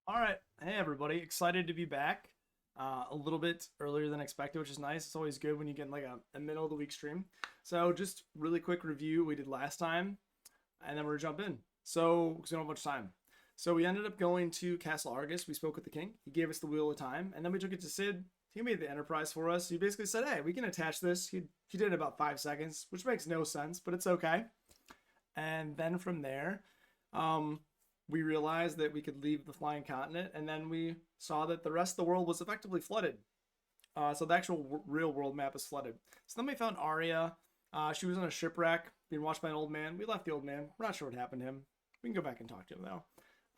All right. Hey, everybody. Excited to be back. A little bit earlier than expected, which is nice. It's always good when you get like a middle of the week stream. So, just really quick review we did last time, and then we're gonna jump in. So, because we don't have much time. So, we ended up going to Castle Argus. We spoke with the king. He gave us the Wheel of Time, and then we took it to Sid. He made the Enterprise for us. He basically said, "Hey, we can attach this." He did it in about 5 seconds, which makes no sense, but it's okay. And then from there, um, we realized that we could leave the flying continent, and then we saw that the rest of the world was effectively flooded. So the actual real world map is flooded. So then we found Arya. She was on a shipwreck, being watched by an old man. We left the old man. We're not sure what happened to him. We can go back and talk to him though.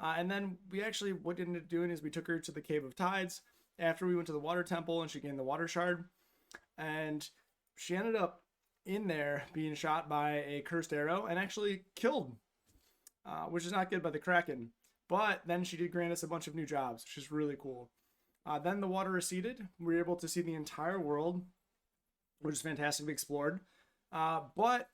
And then we actually, what ended up doing is we took her to the Cave of Tides after we went to the Water Temple, and she gained the Water Shard. And she ended up in there being shot by a cursed arrow and actually killed, which is not good by the Kraken. But then she did grant us a bunch of new jobs, which is really cool. Then the water receded. We were able to see the entire world, which is fantastically explored. But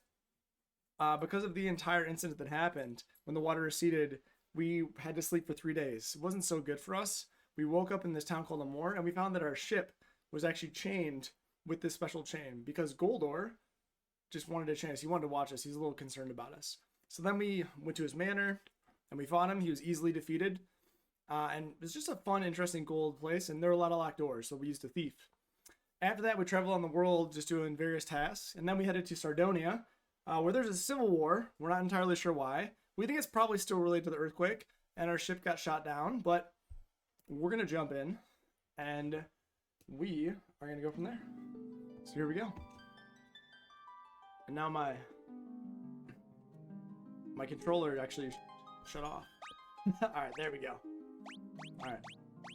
because of the entire incident that happened, when the water receded, we had to sleep for 3 days. It wasn't so good for us. We woke up in this town called Amor, and we found that our ship was actually chained with this special chain because Goldor just wanted to chain us. He wanted to watch us. He's a little concerned about us. So then we went to his manor and we fought him. He was easily defeated. And it was just a fun, interesting gold place. And there were a lot of locked doors, so we used a thief. After that, we traveled on the world just doing various tasks. And then we headed to Sardonia, where there's a civil war. We're not entirely sure why. We think it's probably still related to the earthquake. And our ship got shot down. But we're going to jump in. And we are going to go from there. So here we go. And now my controller actually shut off. Alright, there we go. Alright.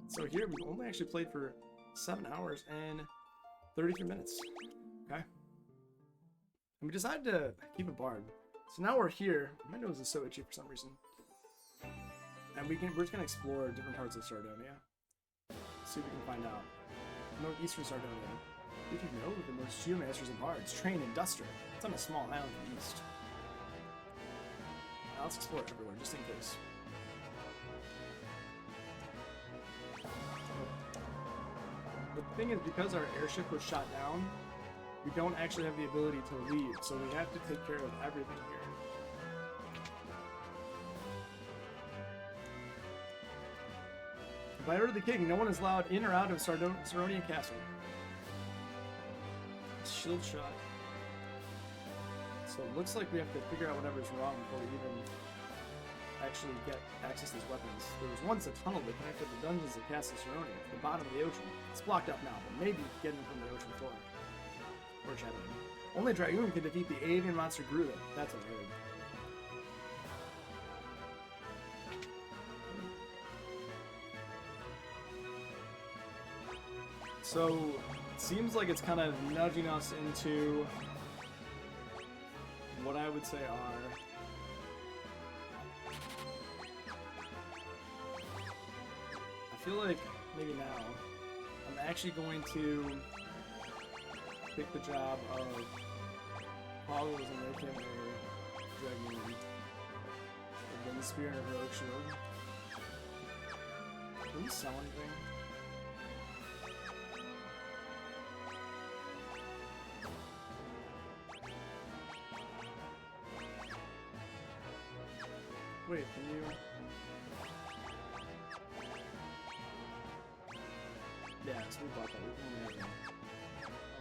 So here we only actually played for 7 hours and 33 minutes. Okay. And we decided to keep a bard. So now we're here. My nose is so itchy for some reason. And we're just gonna explore different parts of Sardonia. See if we can find out. Northeastern Sardonia. Did you know that the most geomasters and bards train in Duster? It's on a small island to the east. Now let's explore everywhere, just in case. The thing is, because our airship was shot down, we don't actually have the ability to leave, so we have to take care of everything here. By order of the king, no one is allowed in or out of Sardonia Castle. Shield shot. So it looks like we have to figure out whatever's wrong before we even actually get access to these weapons. There was once a tunnel that connected the dungeons of Castle Sardonia to the bottom of the ocean. It's blocked up now, but maybe getting from the ocean floor. Foreshadowing. Only Dragoon can defeat the avian monster Gruda. That's what I heard. So, it seems like it's kind of nudging us into what I would say are I feel like maybe now I'm actually going to pick the job of Paulos and Rakim or Dragoon. And then Spear and a Heroic Shield. Can we sell anything? Wait, can you... Yeah, so we bought that. We can only have one.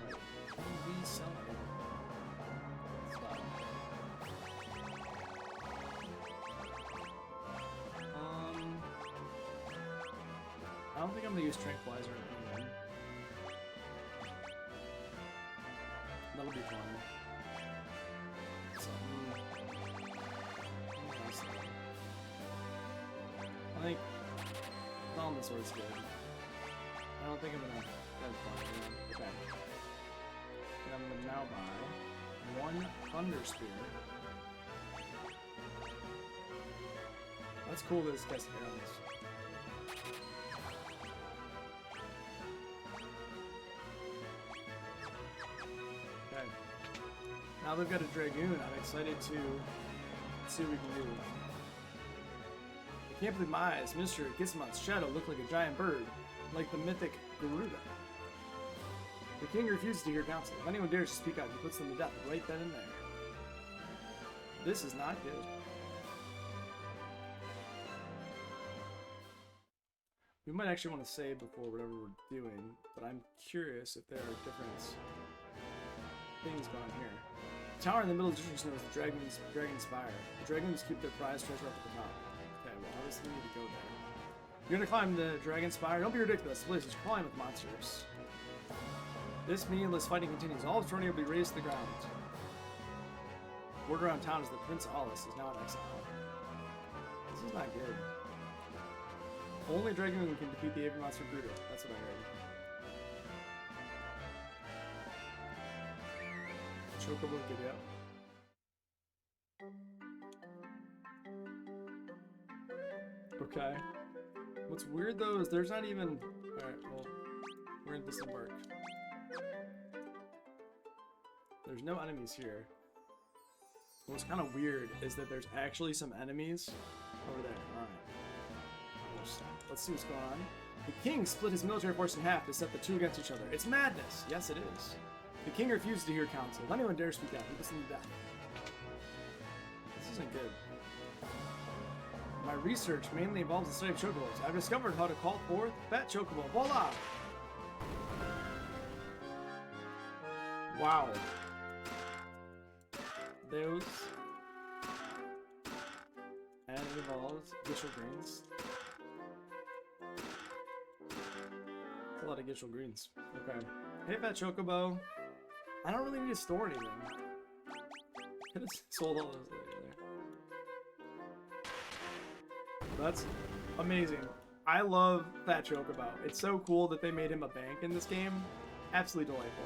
Alright. Can we sell it? I don't think I'm gonna use Tranquilizer anymore. That'll be fun. I think Dawn the Sword's good. I don't think I'm gonna have fun. Okay. And I'm gonna now buy one Thunder Spear. That's cool that this guy's hairless. Okay. Now they've got a Dragoon. I'm excited to see what we can do. Can't believe my eyes. Mr. Gizmon's shadow looked like a giant bird, like the mythic Garuda. The king refuses to hear counsel. If anyone dares to speak out, he puts them to death right then and there. This is not good. We might actually want to save before whatever we're doing, but I'm curious if there are different things going on here. The tower in the middle of the district is known as the Dragon Spire. The dragons keep their prized treasure up at the top. Okay, well, obviously we need to go there. You're gonna climb the Dragon Spire? Don't be ridiculous. The place is crawling with monsters. This meaningless fighting continues. All of Saronia will be razed to the ground. Word around town is that Prince Aulus is now in exile. This is not good. Only Dragoon can defeat the Aven monster Garuda. That's what I heard. Chocobo Gidea. Okay. What's weird though is there's not even... Alright, well, we're in Disembark. There's no enemies here. What's kind of weird is that there's actually some enemies over there. Alright. Let's see what's going on. The king split his military force in half to set the two against each other. It's madness! Yes, it is. The king refuses to hear counsel. If anyone dares speak out, he puts them to death. This isn't good. My research mainly involves the study of chocobos. I've discovered how to call forth Fat Chocobo. Voila! Wow. Those. And it involves Gishel Greens. That's a lot of Gishel Greens. Okay. Hey, Fat Chocobo. I don't really need to store anything. Could have sold all those later. That's amazing. I love Fat Chocobo. It's so cool that they made him a bank in this game. Absolutely delightful.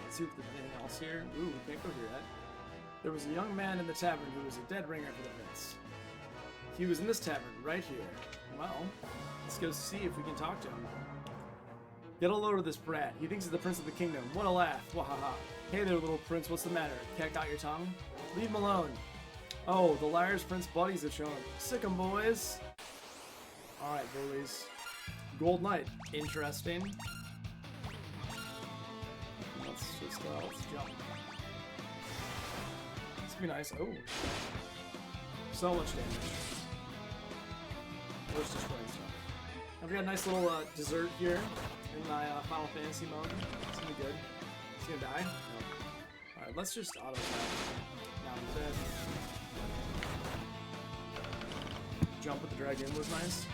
Let's see if there's anything else here. Ooh, we can't go here yet. There was a young man in the tavern who was a dead ringer for the prince. He was in this tavern, right here. Well, let's go see if we can talk to him. Get a load of this brat. He thinks he's the prince of the kingdom. What a laugh. Wahaha. Hey there, little prince. What's the matter? Cat got your tongue? Leave him alone. Oh, the liar's prince buddies have shown. Sick 'em, boys. Alright, bullies. Gold Knight. Interesting. Let's jump. This would be nice. Oh. So much damage. Let's destroy stuff. I've got a nice little dessert here in my Final Fantasy mode. It's gonna be good. He's gonna die? No. Alright, let's just auto attack. Now he's dead. Jump with the dragon was nice.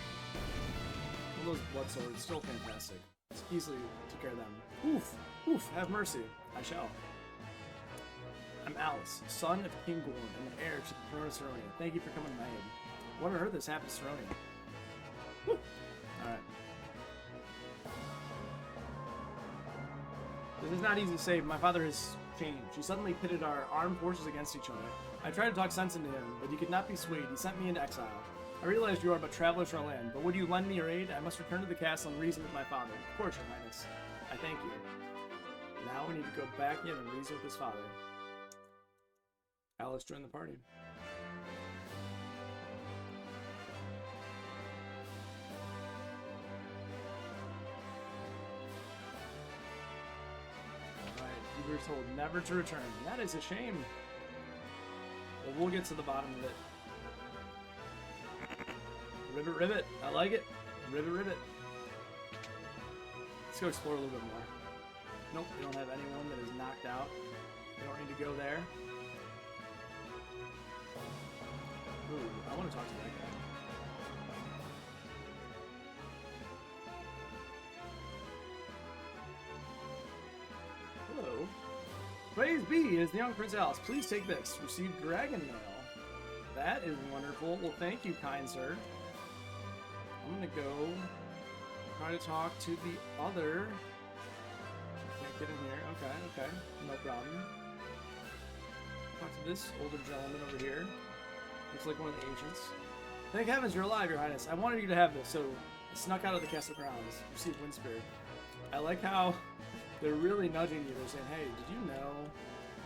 One of those blood swords, still fantastic. Just easily took care of them. Oof! Oof! Have mercy. I shall. I'm Alice, son of King Gorn, and the heir to the throne of Saronia. Thank you for coming to my aid. What on earth has happened to Saronia? Woo! Alright. This is not easy to say, but my father has changed. He suddenly pitted our armed forces against each other. I tried to talk sense into him, but he could not be swayed. He sent me into exile. I realized you are but travelers for our land, but would you lend me your aid? I must return to the castle and reason with my father. Of course, your highness. I thank you. Now we need to go back in and reason with his father. Alice joined the party. Alright, you were told never to return. That is a shame. Well, we'll get to the bottom of it. Ribbit, ribbit. I like it. Ribbit, ribbit. Let's go explore a little bit more. Nope, we don't have anyone that is knocked out. We don't need to go there. Ooh, I want to talk to that guy. Hello. Praise be, it is the young Prince Alice. Please take this. Receive dragon mail. That is wonderful. Well, thank you, kind sir. I'm gonna go try to talk to the other. Can't get in here. Okay, okay. No problem. Talk to this older gentleman over here. Looks like one of the ancients. Thank heavens you're alive, your highness. I wanted you to have this, so I snuck out of the castle grounds. Received Windspear. I like how they're really nudging you. They're saying, hey, did you know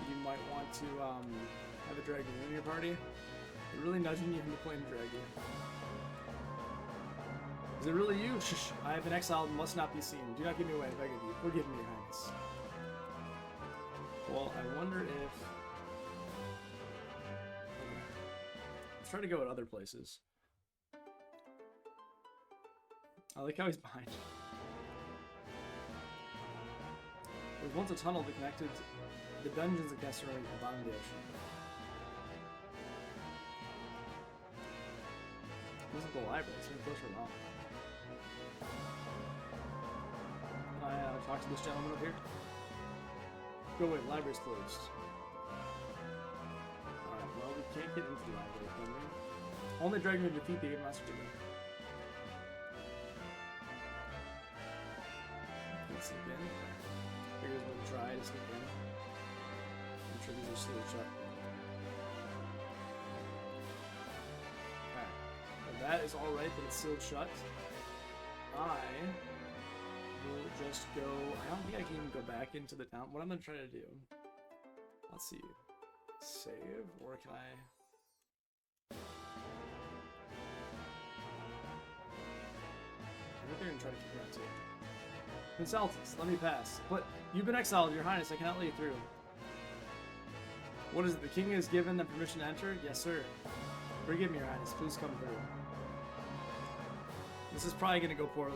you might want to have a dragoon in your party. They're really nudging you into playing dragoon. Is it really you? Shh. I have been exiled and must not be seen. Do not give me away, I beg of you. Forgive me, Your Highness. Well, I wonder if... Let's try to go at other places. I like how he's behind. There was once a tunnel that connected the dungeons of Gesserit to the bottom of the ocean. This is the library, it's even closer now. Can I talk to this gentleman up here? Go away, the library's closed. Alright, well, we can't get into the library, can we? Only dragon to defeat the 8 Master Demon. Can't slip in. Figures we'll try to slip in. I'm sure these are sealed shut. Okay. Well, that is alright that it's sealed shut. I will just go... I don't think I can even go back into the town. What I'm going to try to do... Let's see. Save? Or can I... I think they're going to try to keep around too. Consultants, let me pass. But you've been exiled, Your Highness. I cannot let you through. What is it? The king has given them permission to enter? Yes, sir. Forgive me, Your Highness. Please come through. This is probably going to go poorly.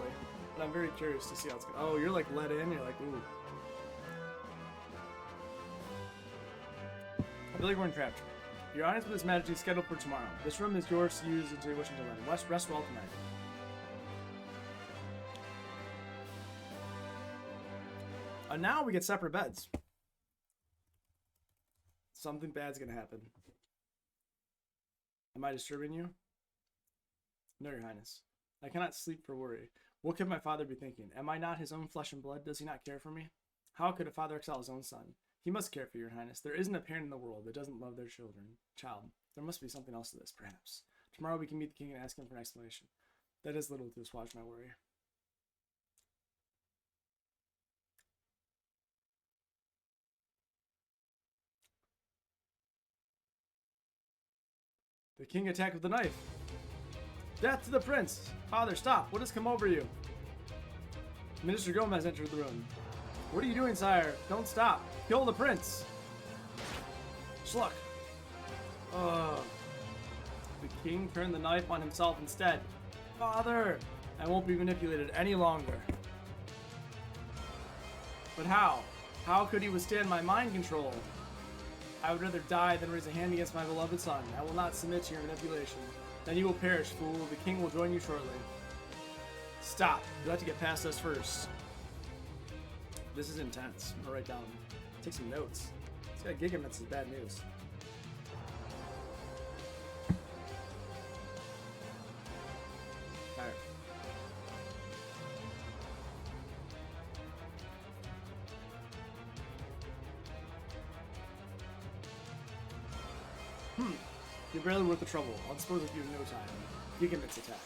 But I'm very curious to see how it's going. Oh, you're like let in. You're like, ooh. I feel like we're entrapped. Your Highness with His Majesty is scheduled for tomorrow. This room is yours to use until you wish until then. Rest well tonight. And now we get separate beds. Something bad's gonna happen. Am I disturbing you? No, Your Highness. I cannot sleep for worry. What could my father be thinking? Am I not his own flesh and blood? Does he not care for me? How could a father exile his own son? He must care for Your Highness. There isn't a parent in the world that doesn't love their child. There must be something else to this, perhaps. Tomorrow we can meet the king and ask him for an explanation. That is little to assuage my worry. The king attacked with a knife. Death to the prince! Father, stop! What has come over you? Minister Gomez entered the room. What are you doing, sire? Don't stop! Kill the prince! Schluck! The king turned the knife on himself instead. Father! I won't be manipulated any longer. But how? How could he withstand my mind control? I would rather die than raise a hand against my beloved son. I will not submit to your manipulation. Then you will perish, fool. The king will join you shortly. Stop. You have to get past us first. This is intense. I'm gonna write down. Take some notes. This guy Gigamitz is bad news. Alright. You're barely worth the trouble. I'll dispose of you in no time. Gigamitz attack.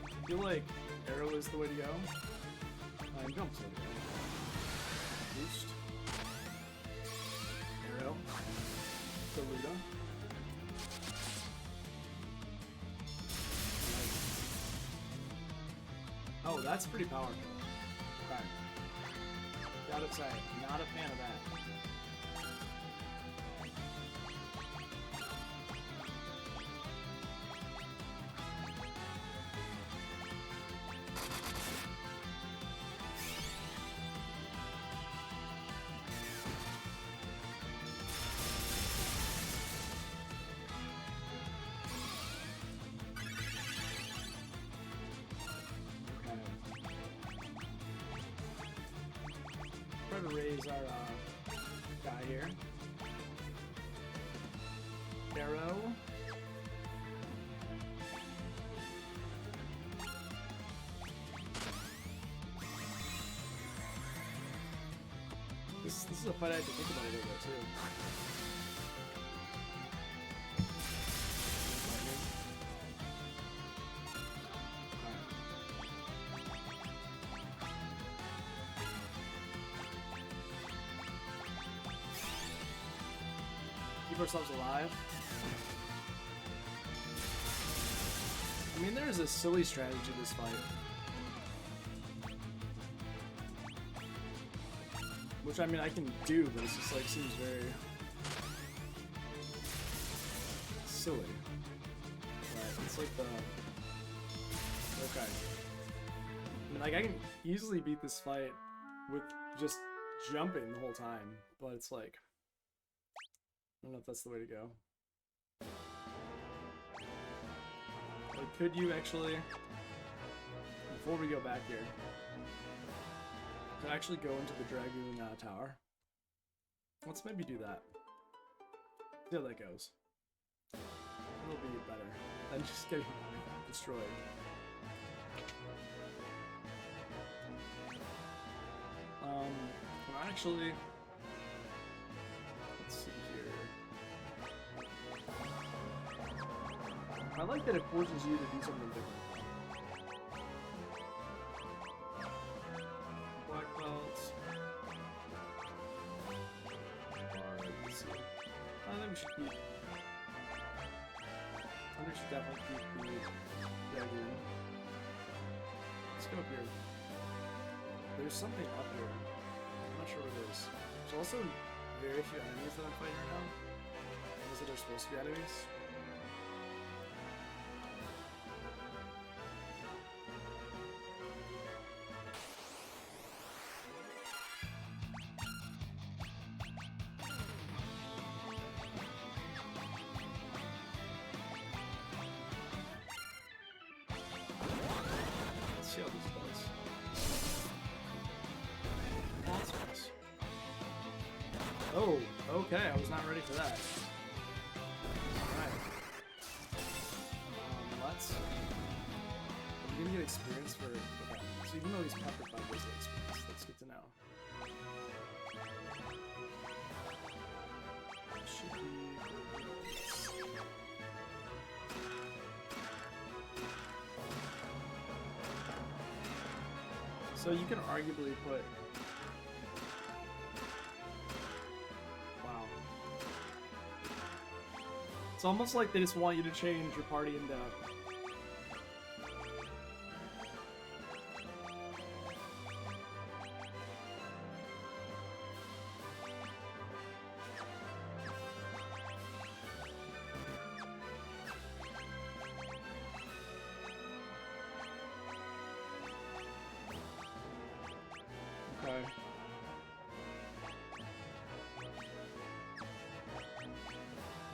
I feel like arrow is the way to go. And jump's the way to go. Boost. Arrow. Garuda. Oh, that's pretty powerful. Okay. Gotta say, not a fan of that. To raise our guy here. Arrow. This is a fight I have to think about a little bit too. Keep ourselves alive. I mean, there's a silly strategy to this fight. Which, I mean, I can do, but it's just, like, seems very silly. Right, it's like the... Okay. I mean, like, I can easily beat this fight with just jumping the whole time, but it's like... I don't know if that's the way to go. Like, could you actually... Before we go back here... Could I actually go into the Dragoon tower? Let's maybe do that. See how that goes. It'll be better than just getting destroyed. Can I actually... Let's see here. I like that it forces you to do something different. Black belts. Let's see. I think we should keep... I think we should definitely keep the Dragoon. Let's go up here. There's something up here. I'm not sure what it is. There's also very few enemies that I'm fighting right now. Those that are supposed to be enemies. Let's see how this goes. Oh, okay, I was not ready for that. Alright. Let's... I'm gonna get experience for... Okay. So even though he's peppered by this experience, that's good to know. Should be... So you can arguably put... It's almost like they just want you to change your party into... Okay.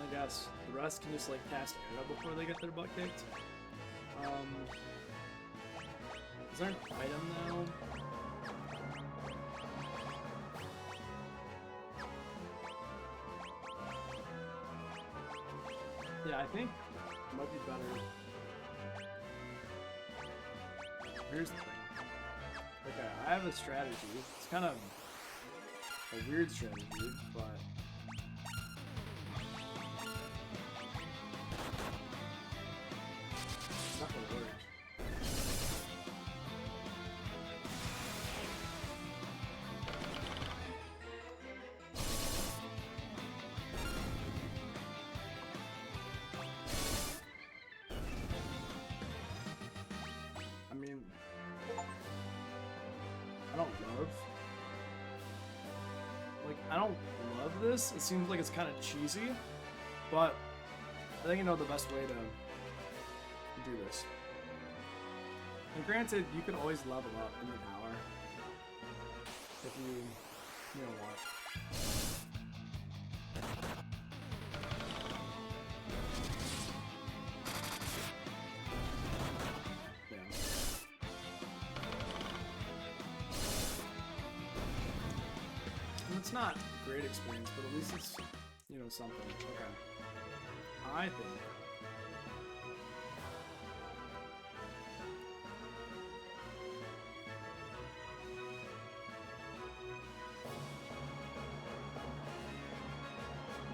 I guess the rest can just like cast arrow before they get their butt kicked. Is there an item now? Yeah, I think it might be better. Here's the thing. Okay, I have a strategy. It's kind of a weird strategy, but it's not gonna work. I mean, I don't love this. It seems like it's kind of cheesy, but I think I know the best way to do this. And granted, you can always level up in the tower if you want. It's not great experience, but at least it's, something. Okay. I think.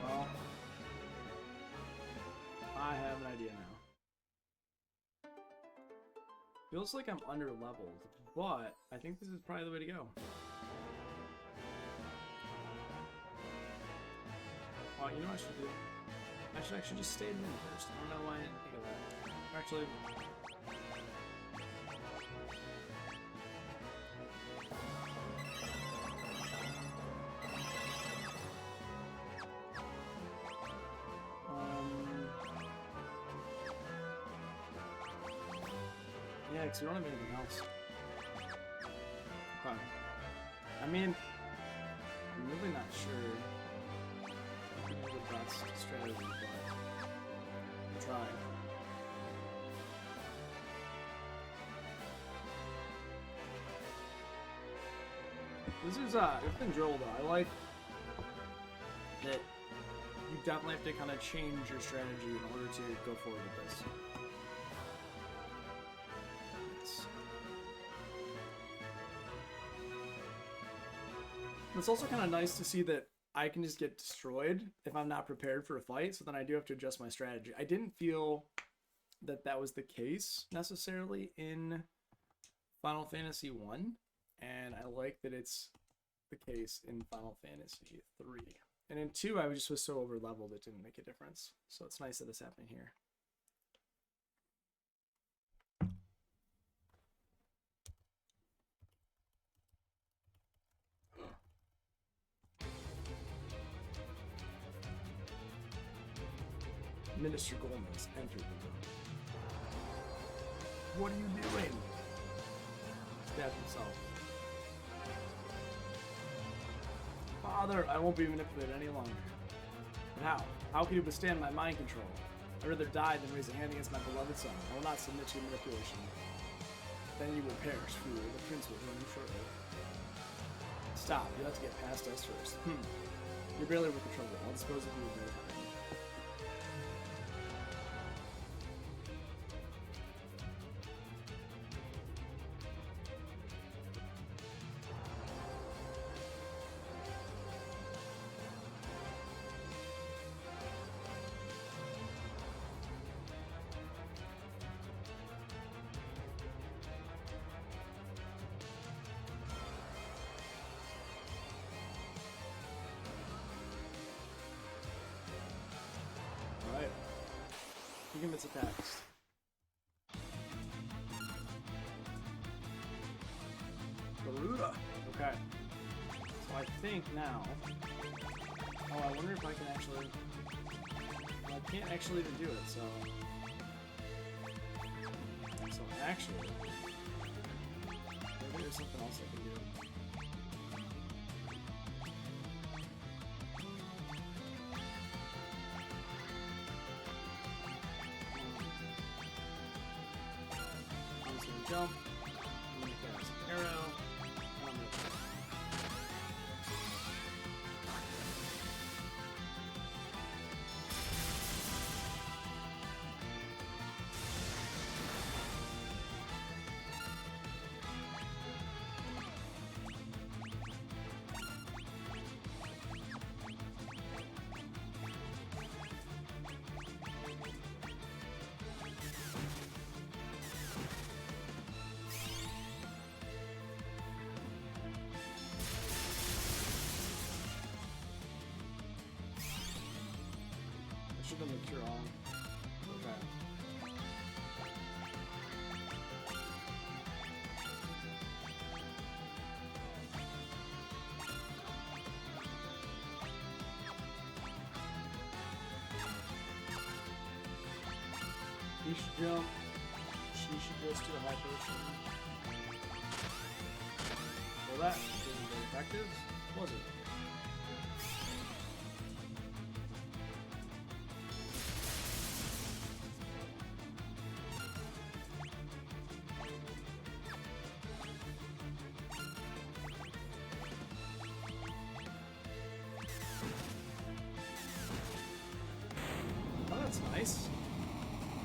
Well, I have an idea now. Feels like I'm under leveled, but I think this is probably the way to go. Oh, you know what I should do? I should actually just stay in first. I don't know why I didn't think of that. Actually... Yeah, because we don't have anything else. Okay. I mean, I'm really not sure the best strategy, but I'll try. This is, it's been drilled though. I like that you definitely have to kind of change your strategy in order to go forward with this. It's also kind of nice to see that I can just get destroyed if I'm not prepared for a fight, so then I do have to adjust my strategy. I didn't feel that that was the case necessarily in Final Fantasy 1, and I like that it's the case in Final Fantasy 3. And in 2, I just was so over-leveled it didn't make a difference. So it's nice that it's happening here. Minister Gomez entered the room. What are you doing? Stabbed himself. Father, I won't be manipulated any longer. But how? How can you withstand my mind control? I'd rather die than raise a hand against my beloved son. I will not submit to your manipulation. Then you will perish, fool. The prince will join you shortly. Stop. You have to get past us first. You're barely with the trouble. I'll dispose of you in no time. Give him its attacks. Garuda. Okay. So I think now... Oh, I wonder if I can actually... Well, I can't actually even do it, so... So actually... Maybe there's something else I can do. Jump, I'm gonna cast an arrow, and I'm gonna should have looked wrong. Okay. He should jump. She should just do a high potion. Well, that wasn't very effective, was it? That's nice.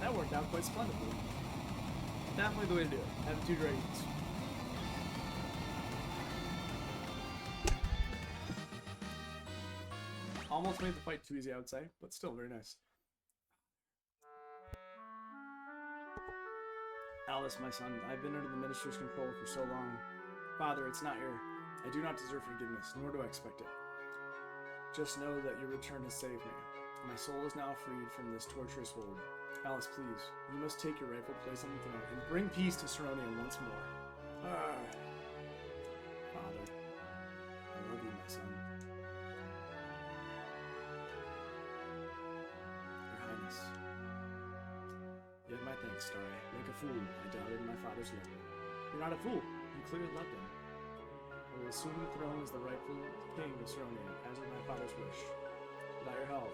That worked out quite splendidly. Definitely the way to do it. Have 2 dragons. Almost made the fight too easy, I would say, but still very nice. Alice, my son, I've been under the minister's control for so long. Father, it's not your... I do not deserve forgiveness, nor do I expect it. Just know that your return has saved me. My soul is now freed from this torturous hold. Alice, please, you must take your rightful place on the throne and bring peace to Saronia once more. Father, I love you, my son. Your Highness. You have my thanks, Starry. Like a fool, I doubted my father's love. You're not a fool. You clearly loved him. I will assume the throne as the rightful king of Saronia, as was my father's wish. Without your help,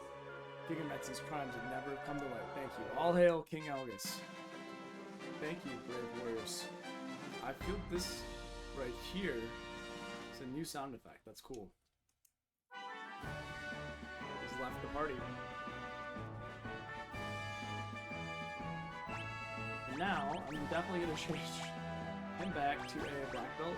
King Ametsy's crimes would never have come to light. Thank you. All hail King Elgus. Thank you, brave warriors. I feel this right here is a new sound effect. That's cool. He's left the party. And now, I'm definitely going to change him back to a black belt.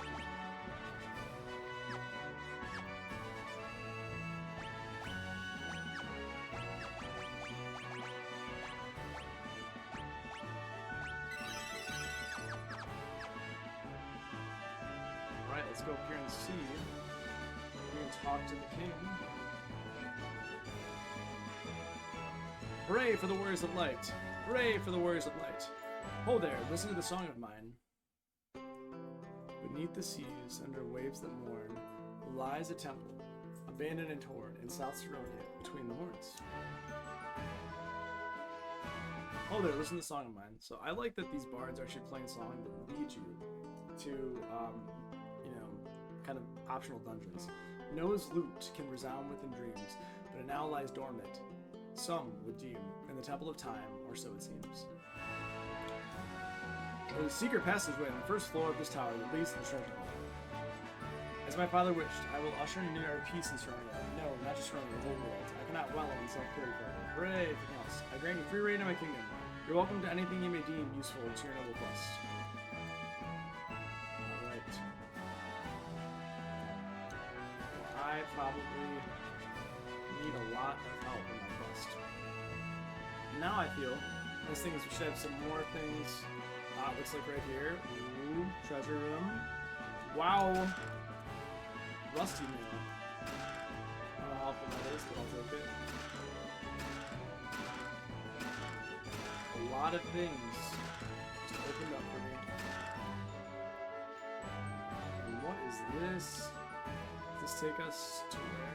Alright, let's go up here and see. We can talk to the king. Hooray for the Warriors of Light! Hooray for the Warriors of Light! Ho there, listen to the song of mine. Beneath the seas, under waves that mourn, lies a temple, abandoned and torn, in South Saronia, between the horns. Oh there, listen to the song of mine. So I like that these bards are actually playing songs that lead you to, you know, kind of optional dungeons. Noah's lute can resound within dreams, but it now lies dormant. Some would deem in the Temple of Time, or so it seems. There is a secret passageway on the first floor of this tower that leads to the Shrine Temple. As my father wished, I will usher near peace in Saronia. No, not just Saronia, the whole world. I cannot wallow in self-pity forever. Hooray, everything else. I grant you free reign in my kingdom. You're welcome to anything you may deem useful to your noble quest. Alright. Well, I probably need a lot of help in my quest. Now I feel, this thing is we should have some more things. It looks like right here. Ooh, treasure room. Wow. Rusty nail. I don't know how helpful that is, but I'll take it. A lot of things just opened up for me. And what is this? Does this take us to where?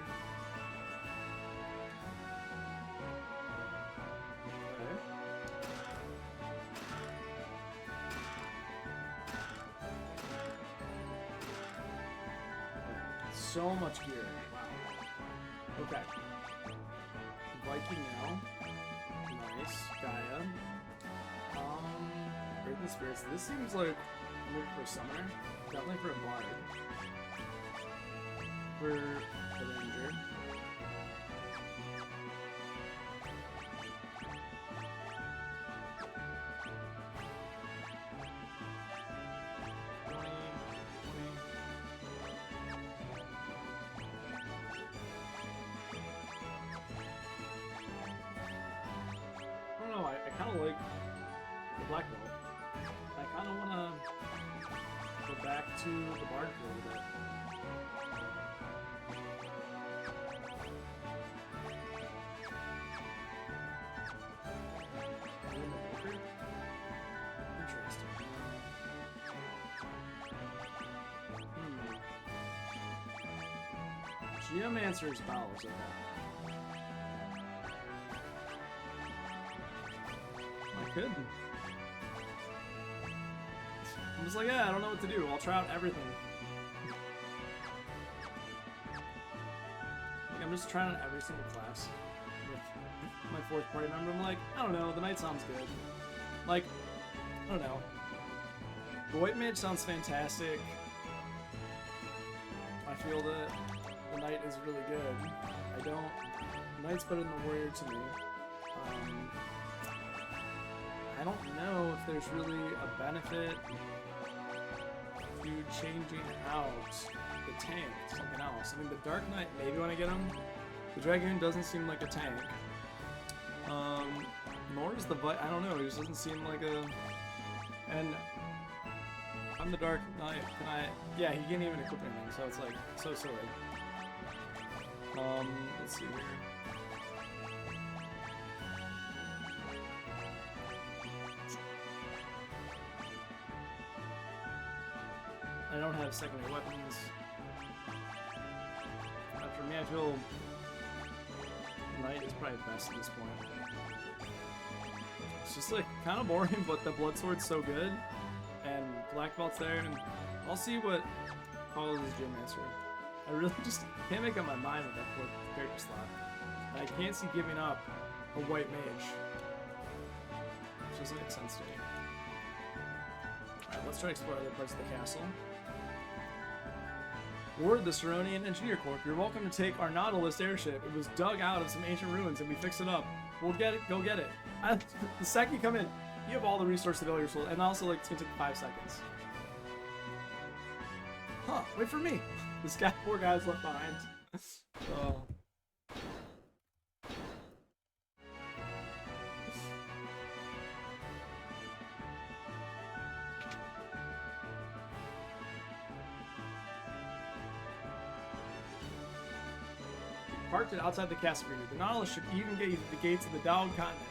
So much gear. Wow. Okay. Viking now. Nice. Gaia. Earth and Spirits. This seems like I'm looking for a summoner. Definitely for a bard. For the ranger. I kind of like the black belt. I kind of want to go back to the bard for a little bit. Interesting. Geomancer's Bowels, okay. Could. I'm just like, yeah, I don't know what to do. I'll try out everything. Like, I'm just trying out every single class with my fourth party member. I'm like, I don't know, the knight sounds good. Like, I don't know. The white mage sounds fantastic. I feel that the knight is really good. The knight's better than the warrior to me. I don't know if there's really a benefit to changing out the tank to something else. I mean, the Dark Knight, maybe when I get him. The Dragoon doesn't seem like a tank. Nor is the I don't know, he just doesn't seem like a... And I'm the Dark Knight, can I... Yeah, he can't even equip anything, so it's like, so silly. Let's see here. I don't have secondary weapons. For me, I feel Knight is probably best at this point. It's just like kind of boring, but the blood sword's so good, and black belt's there, and I'll see what follows as Gym Master. I really just can't make up my mind with that fourth character slot. And I can't see giving up a white mage. Which doesn't make sense to me. Alright, let's try to explore other parts of the castle. Ward, the Ceronian Engineer Corps. You're welcome to take our Nautilus airship. It was dug out of some ancient ruins and we fixed it up. We'll get it. Go get it. The second you come in, you have all the resources available at your soul. And also, like, it's going to take 5 seconds. Huh, wait for me. This guy, poor guy's left behind. Oh. Parked it outside the castle for you. The Nautilus should even get you to the gates of the Dowd continent.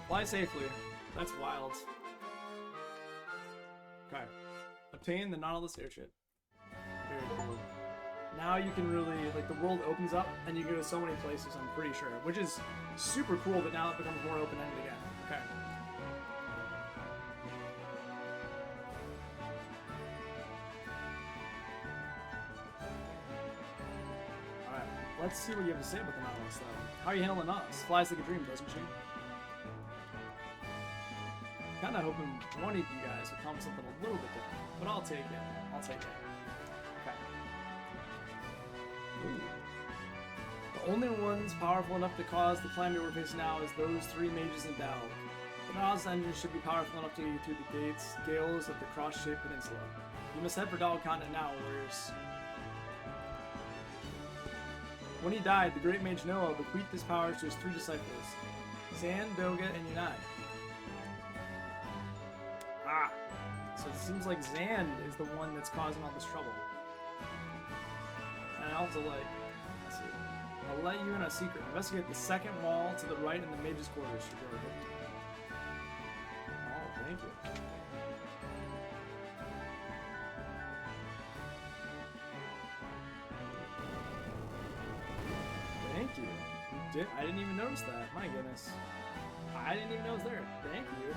Fly safely. That's wild. Okay. Obtain the Nautilus airship. Very cool. Now you can really, like, the world opens up and you can go to so many places, I'm pretty sure. Which is super cool, but now it becomes more open-ended again. Okay. Alright, let's see what you have to say about the Nautilus, though. How are you handling Nautilus? Flies like a dream, doesn't she? Kinda hoping one of you guys would come with something a little bit different, but I'll take it. I'll take it. Okay. Ooh. The only ones powerful enough to cause the calamity we're facing now is those 3 mages in Dowd. The Nautilus engine should be powerful enough to get you through the gales of the cross-shaped peninsula. You must head for Dowd Continent now, warriors. When he died, the great mage Noah bequeathed his powers to his 3 disciples, Zan, Doga, and Unai. Ah! So it seems like Zan is the one that's causing all this trouble. And I also like, let's see, I'll let you in a secret. Investigate the second wall to the right in the mage's quarters. Oh, thank you. Thank you. I didn't even notice that. My goodness. I didn't even know it was there. Thank you.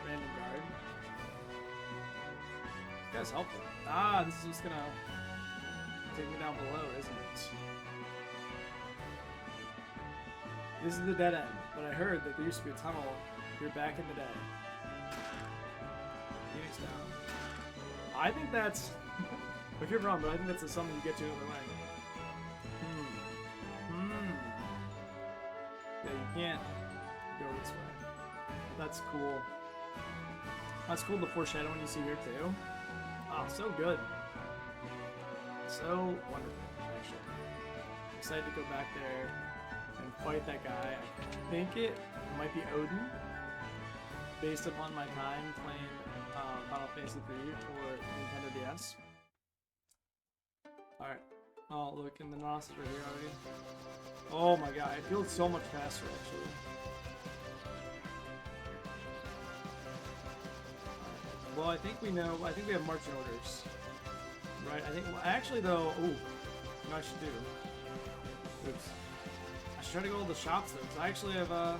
Random guard. This guy's helpful. Ah, this is just gonna take me down below, isn't it? This is the dead end, but I heard that there used to be a tunnel here back in the day. Phoenix down. I think that's... if you're wrong, but I think that's something you get to another way. Yeah, you can't go this way. But that's cool. That's cool, the foreshadowing you see here too. Oh, so good. So wonderful, actually. I'm excited to go back there and fight that guy. I think it might be Odin, based upon my time playing Final Fantasy III for Nintendo DS. Alright. Oh, look, and the Nautilus is right here already. Oh my god, it feels so much faster, actually. Well, I think we know, I think we have marching orders. Right, I think, well, actually though, ooh, you know what I should do? Oops. I should try to go to all the shops though, because I actually have the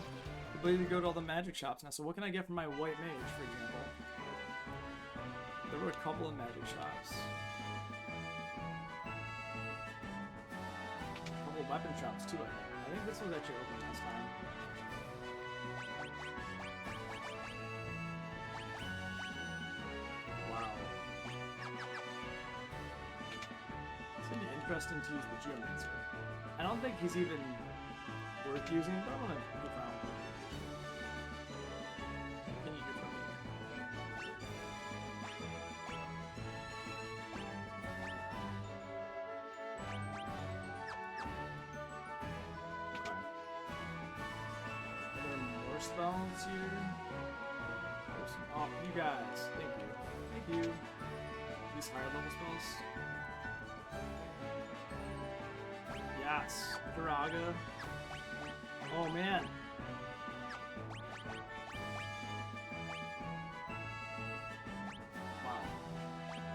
ability to go to all the magic shops now. So what can I get from my white mage, for example? There were a couple of magic shops. A couple of weapon shops too, I think. I think this was actually open last time. Interesting to use the Geomancer. I don't think he's even worth using, but I'm gonna go around him. What can you do for me? Okay. Are there more spells here? Oh, you guys. Thank you. Thank you. These higher level spells? Yes. Karaga. Oh, man. Wow.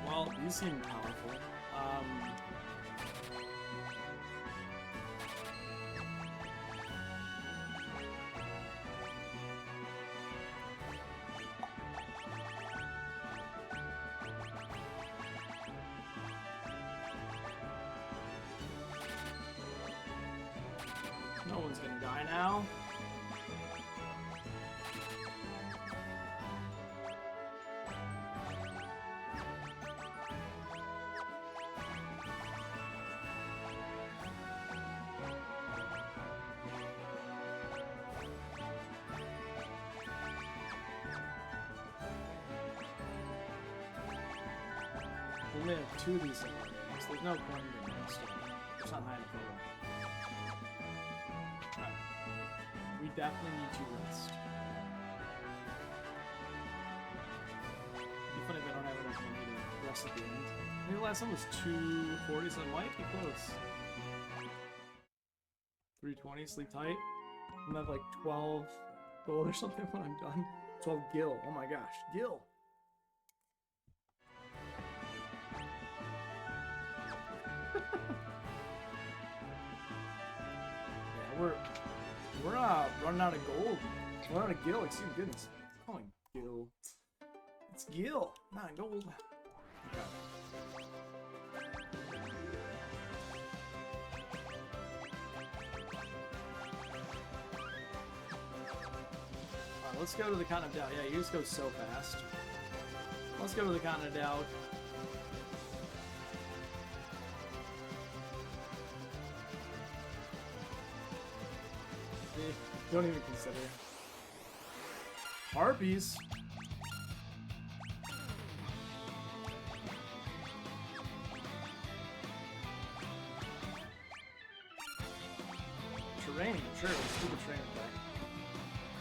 Well, these seem powerful. No one's gonna die now. We only have 2 of these already, so there's no point in doing this. It's not high enough level. We definitely need to rest. It'd be funny if I don't have enough money to rest at the end. Maybe the last one was 240, so it might be close. 320, sleep tight. I'm gonna have like 12 gold or something when I'm done. 12 gil. Oh my gosh, gil. Yeah, we're running out of gold. We're out of gil, excuse goodness. Oh, gil. It's gil, not gold. Okay. Alright, let's go to the Continent of Doubt. Yeah, you just go so fast. Let's go to the Continent of Doubt. Don't even consider. Harpies. Terrain, sure, let's do the train attack.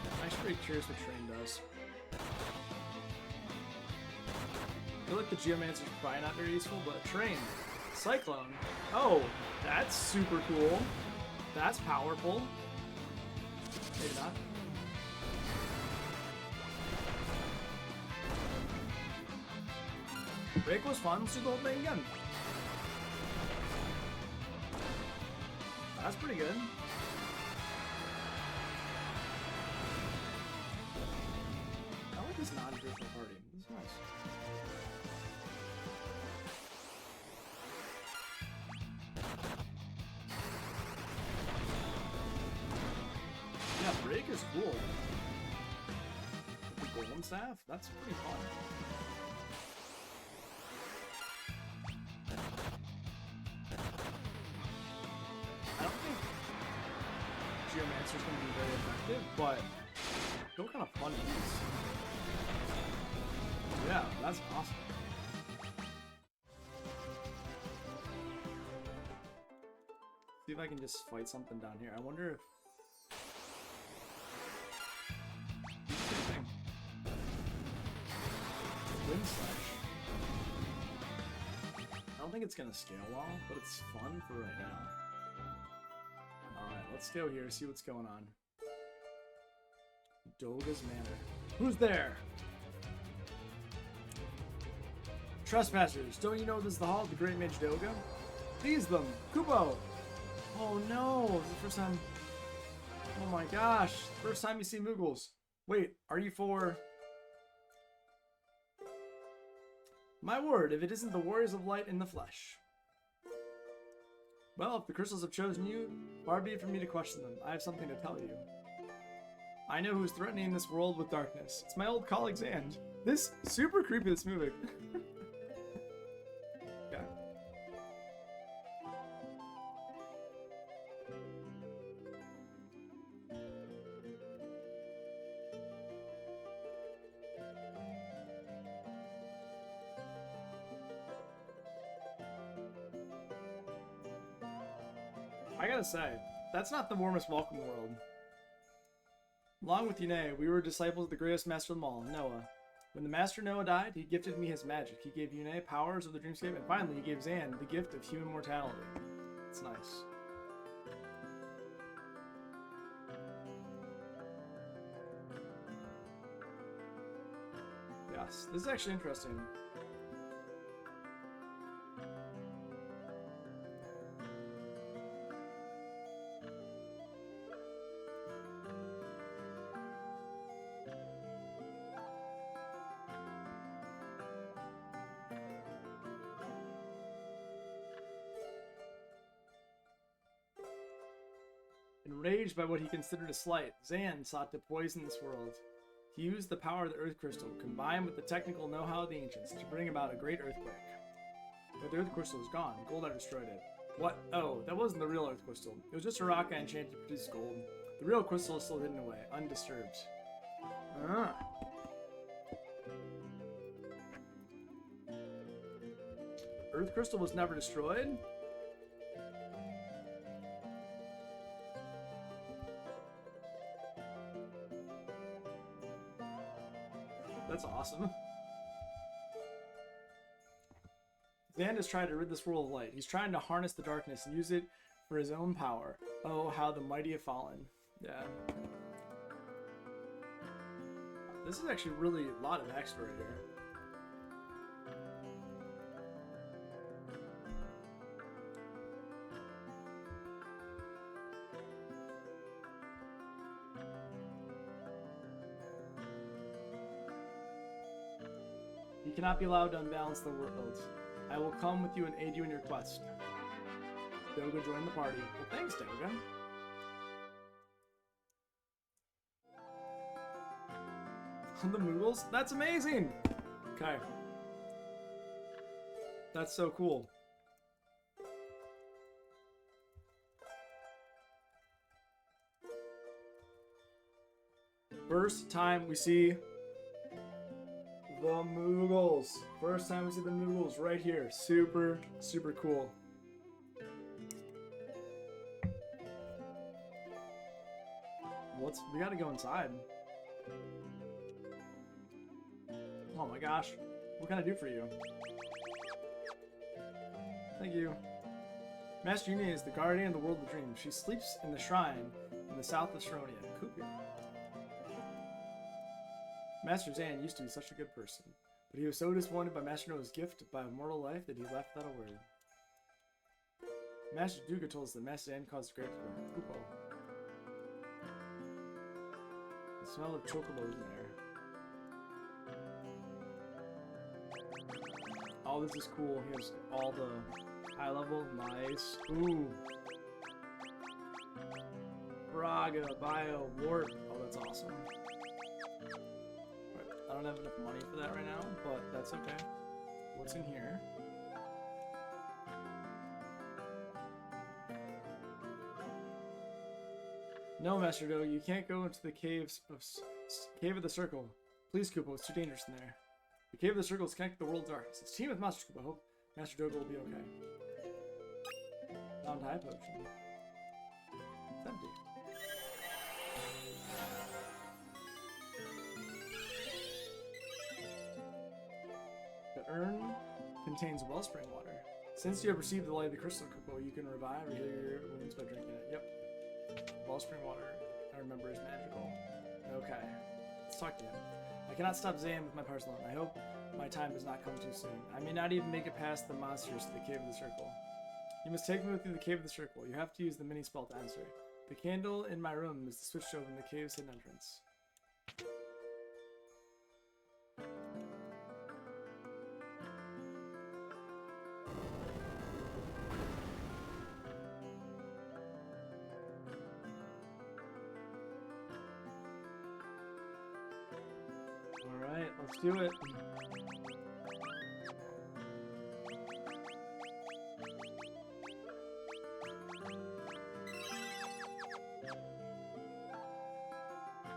I'm actually pretty curious what train does. I feel like the Geomancer's probably not very useful, but train. Cyclone. Oh, that's super cool. That's powerful. Maybe not. Break was fun, let's do the whole thing again. That's pretty good. I like this non-traditional party. This is nice. Yeah, break is cool. The golem staff? That's pretty fun. I don't think Geomancer's going to be very effective, but still kind of fun to use. Yeah, that's awesome. See if I can just fight something down here. I wonder if... Wind Slash. I don't think it's gonna scale well, but it's fun for right now. Alright, let's go here, see what's going on. Doga's Manor. Who's there? Trespassers, don't you know this is the hall of the Great Mage Doga? Seize them! Kupo! Oh no! It's the first time... Oh my gosh! First time you see Moogles. Wait, are you for... My word, if it isn't the Warriors of Light in the flesh. Well, if the crystals have chosen you, far be it for me to question them. I have something to tell you. I know who's threatening this world with darkness. It's my old colleague Zand. This super creepy, this movie. Okay. I gotta say, that's not the warmest welcome in the world. Along with Yune, we were disciples of the greatest master of them all, Noah. When the master Noah died, he gifted me his magic. He gave Yune powers of the dreamscape, and finally he gave Zan the gift of human mortality. It's nice. Yes, this is actually interesting. Enraged by what he considered a slight, Zan sought to poison this world. He used the power of the Earth Crystal, combined with the technical know-how of the ancients, to bring about a great earthquake. But the Earth Crystal is gone. Goldar destroyed it. What? Oh, that wasn't the real Earth Crystal. It was just a rock I enchanted to produce gold. The real crystal is still hidden away, undisturbed. Earth Crystal was never destroyed? That's awesome. Zan is trying to rid this world of light. He's trying to harness the darkness and use it for his own power. Oh, how the mighty have fallen. Yeah. This is actually really a lot of backstory here. You cannot be allowed to unbalance the world. I will come with you and aid you in your quest. Doga joined the party. Well, thanks, Doga. The Moogles? That's amazing! Okay. That's so cool. First time we see the Moogles. First time we see the Moogles right here. Super, super cool. We gotta go inside. Oh my gosh. What can I do for you? Thank you. Master Yunia is the guardian of the world of dreams. She sleeps in the shrine in the south of Sharonia. Kupia. Master Zan used to be such a good person, but he was so disappointed by Master Noah's gift by immortal life that he left without a word. Master Doga told us that Master Zan caused great Kupo. The smell of chocobos in there. Oh, this is cool. He has all the high level. Nice. Ooh. Braga, Bio, Warp. Oh, that's awesome. I don't have enough money for that right now, but that's okay. What's in here? No, Master Do, you can't go into the Cave of the Circle. Please, Kupo, it's too dangerous in there. The Cave of the Circle is connected to the world's darkness. It's team with Master Kupo. I hope Master Doga will be okay. Found high potion. It's empty. The urn contains wellspring water. Since you have received the light of the crystal Kupo, you can revive or heal your wounds by drinking it. Yep. Wellspring water, I remember, is magical. Okay. Let's talk to him. I cannot stop Zan with my powers alone. I hope my time does not come too soon. I may not even make it past the monsters to the Cave of the Circle. You must take me with you to the Cave of the Circle. You have to use the mini spell to answer. The candle in my room is the switch to open the cave's hidden entrance. Alright, let's do it.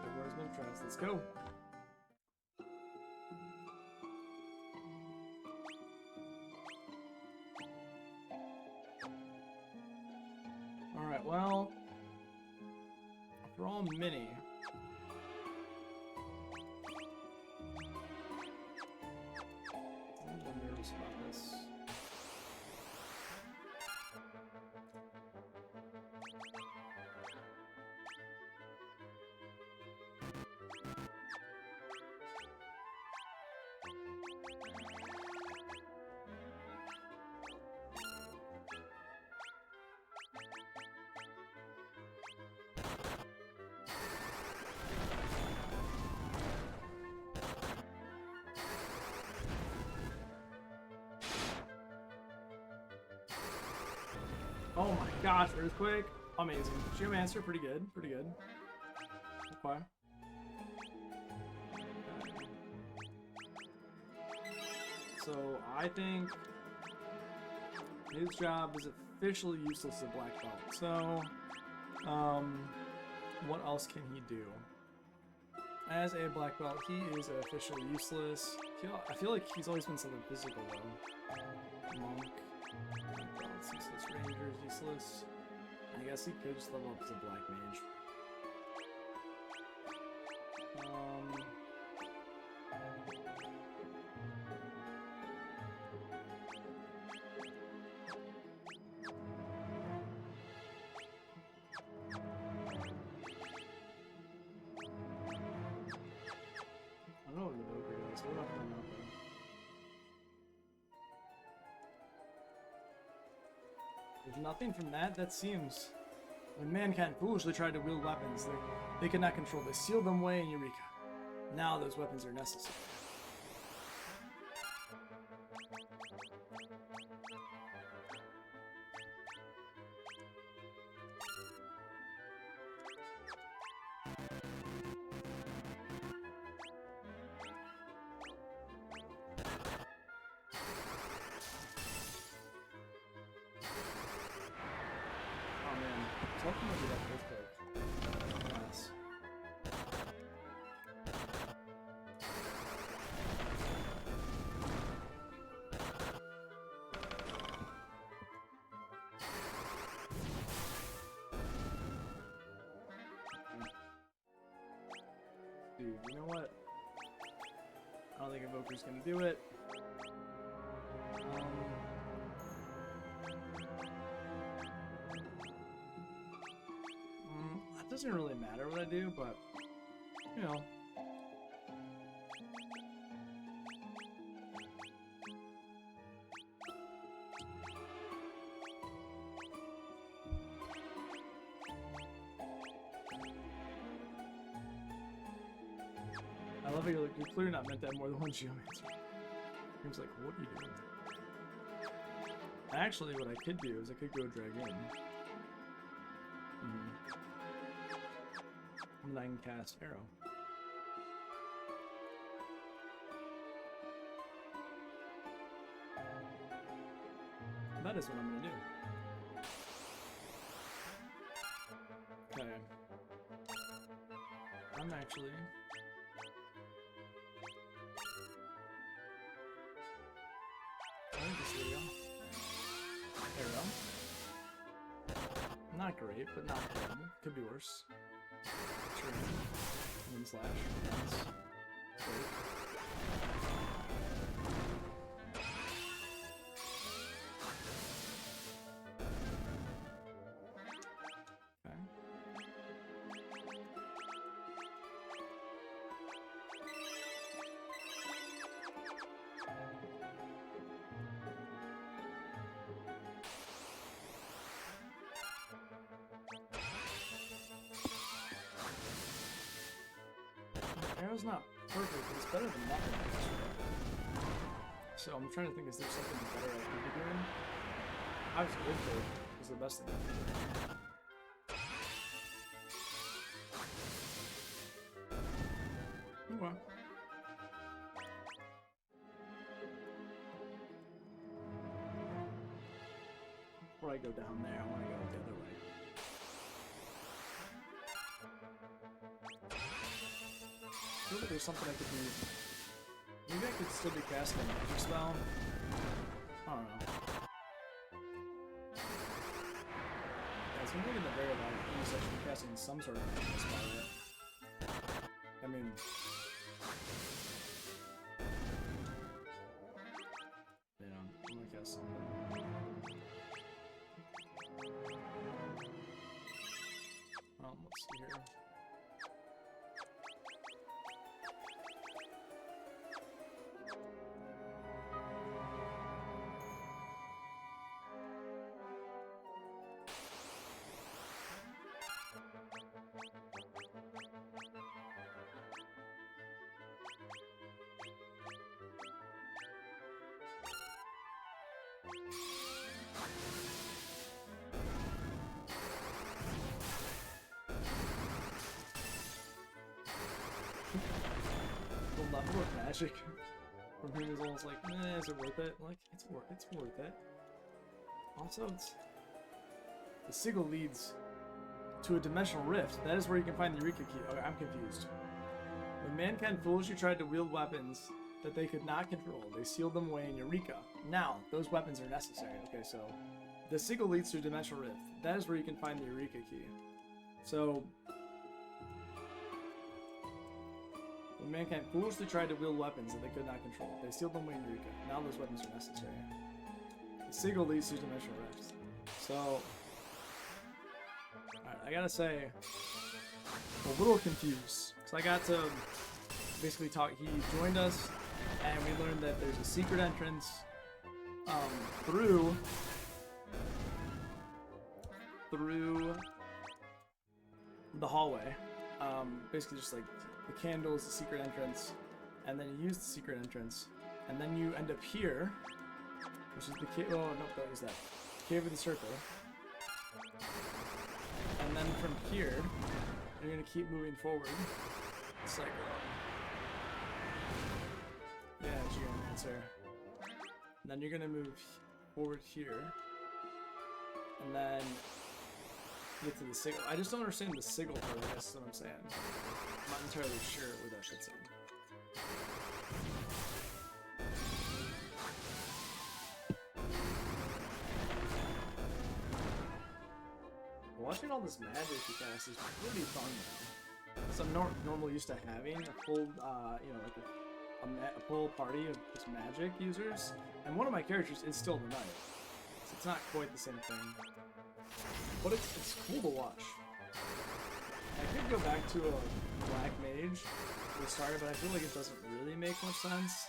Everyone's been friends. Let's go. Alright, well, if we're all mini. I'm nervous about this. Oh my gosh, Earthquake. Amazing. Geomancer, pretty good. Pretty good. Okay. So, I think his job is officially useless as a black belt. So, what else can he do? As a black belt, he is officially useless. I feel like he's always been something physical, though. Monk. Black belt's useless. Ranger's useless. I guess he could just level up as a black mage. I don't know what the Evoker does. We're not gonna know, though. There's nothing from that? That seems... When mankind foolishly tried to wield weapons, they could not control. They sealed them away in Eureka. Now those weapons are necessary. Talking about that Earthquake. Nice. Dude, you know what? I don't think Evoker's gonna do it. Doesn't really matter what I do, but you know. I love how you're clearly not meant to have more than one Geomancer. Seems like, what are you doing? Actually, what I could do is I could go Dragon. And I can cast Arrow. That is what I'm gonna do. Okay. I'm actually... I think this video. Arrow. Not great, but not terrible. Could be worse. Train. And then slash. Nice. Great. Okay. Arrow's not perfect, but it's better than nothing. So I'm trying to think, is there something better I could be doing? I was good for it. It's the best thing I could do. Okay. Before I go down there, I want to go the other way. I feel like there's something I could do. Maybe I could still be casting a magic spell. I don't know. Yeah, so I'm thinking the very like least I should be casting some sort of magic spell, right? I mean, yeah, I'm gonna cast something. Let's see here. level of magic from him is almost like, eh, is it worth it? Like, it's worth it. Also, the sigil leads to a dimensional rift. That is where you can find the Eureka key. Okay, I'm confused. When mankind foolishly tried to wield weapons that they could not control, they sealed them away in Eureka. Now, those weapons are necessary. Okay, so the sigil leads to a dimensional rift. That is where you can find the Eureka key. So, when mankind foolishly tried to wield weapons that they could not control, they sealed them away in Eureka. Now those weapons are necessary. The sigil leads to dimensional rifts. So, alright, I gotta say, I'm a little confused. So I got to basically talk, he joined us, and we learned that there's a secret entrance through the hallway. Basically just like the candle is the secret entrance, and then you use the secret entrance, and then you end up here, which is the cave. Oh no, don't use that. Cave of the circle. And then from here, you're gonna keep moving forward. Cycle. Yeah, Geomancer. And then you're gonna move forward here, and then get to the sigil. I just don't understand the sigil part of this, is what I'm saying. I'm not entirely sure where that fits in. Watching all this magic you cast is pretty fun though. So I'm normally used to having a full, you know, like a full party of just magic users, and one of my characters is still the knight, so it's not quite the same thing. But it's cool to watch. I could go back to a black mage for the start, but I feel like it doesn't really make much sense.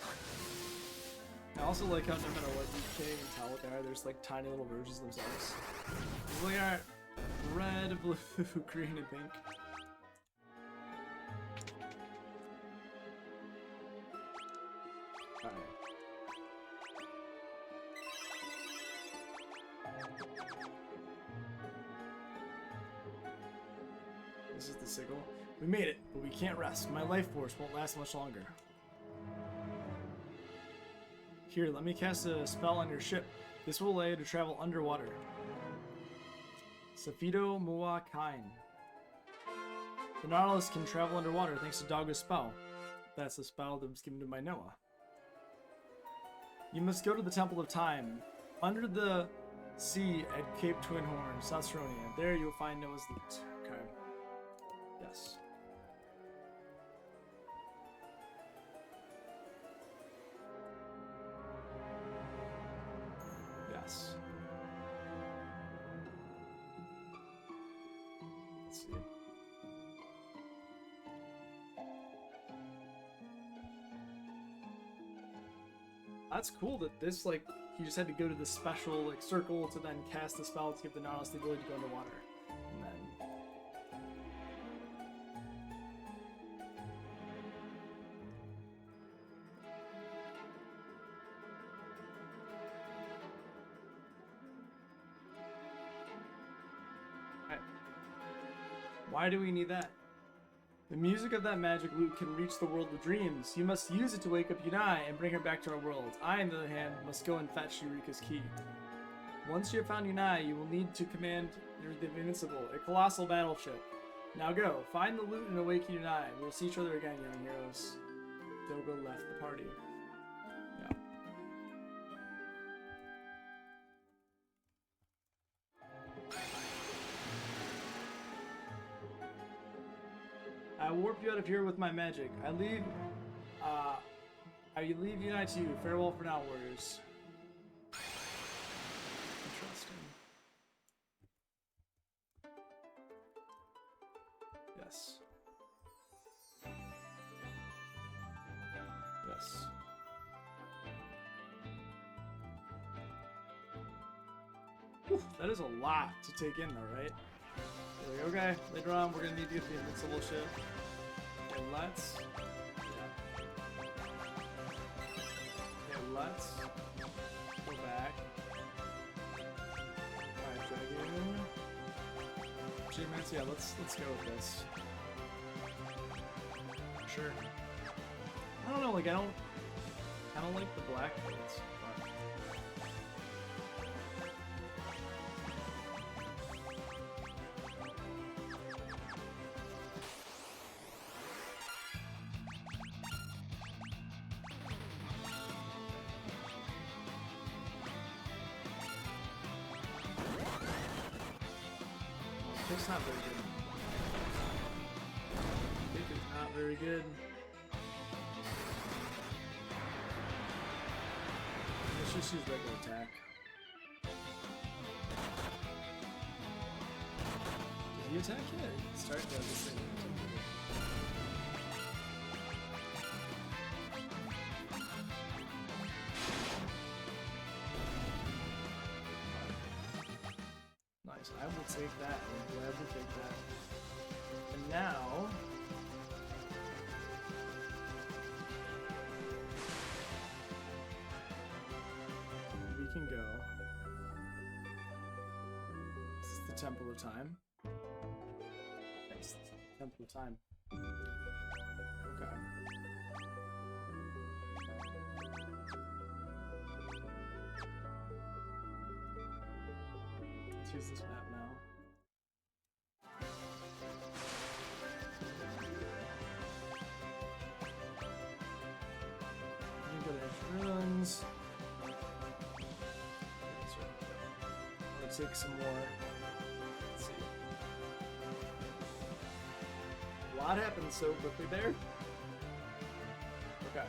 I also like how no matter what you can't even tell what they are, there's like tiny little versions themselves. It's like, alright, red, blue, green, and pink. Alright. This is the sigil. We made it, but we can't rest. My life force won't last much longer. Here, let me cast a spell on your ship. This will allow you to travel underwater. Safido Mua Kain. The Nautilus can travel underwater thanks to Doggo's spell. That's the spell that was given to my Noah. You must go to the Temple of Time, under the sea at Cape Twin Horn, Sasronia. There you will find Noah's loot. Okay. Yes. Yes. Let's see. That's cool that this, like, you just had to go to this special, like, circle to then cast the spell to give the Nautilus the ability to go underwater. And then... Alright. Why do we need that? The music of that magic lute can reach the world of dreams. You must use it to wake up Yunai and bring her back to our world. I, on the other hand, must go and fetch Eureka's key. Once you have found Yunai, you will need to command the Invincible, a colossal battleship. Now go, find the lute and awaken Yunai. We'll see each other again, young heroes. Dogo left the party. Yeah. I warp you out of here with my magic. I leave Yunai to you. Farewell for now, warriors. Interesting. Yes. Yes. Whew, that is a lot to take in though, right? Like, okay, later on we're gonna need to get the invincible ship. Okay, let's... Yeah. Okay, let's go back. Alright, Dragon. Achievements, yeah, let's go with this. Sure. don't know, like I don't like the black ones. It's not very good. It is not very good. Let's just use regular attack. Did he attack yet? Start this thing. Nice. I will take that. I'm glad to take that. And now we can go. This is the Temple of Time. Nice. Temple of Time. Okay. Let's use this map now. Go to Ancient Ruins. Let's take some more. Let's see. A lot happened so quickly there. Okay.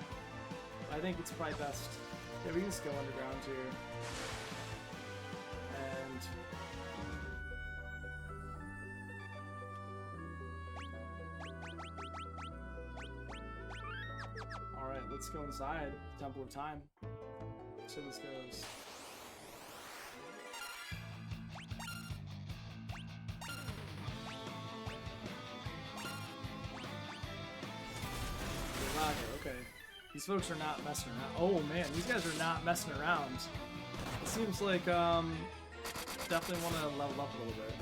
I think it's probably best. Yeah, we can just go underground here. And alright, let's go inside Temple of Time. So this goes. Okay. These folks are not messing around. Oh man, these guys are not messing around. It seems like definitely want to level up a little bit.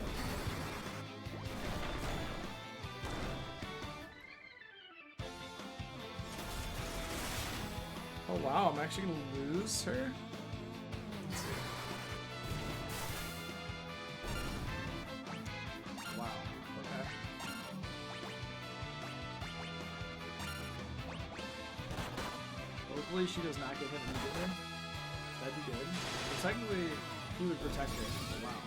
Oh wow, I'm actually gonna lose her? Let's see. Wow, okay. Hopefully she does not get hit immediately. That'd be good. But technically, he would protect her. Wow.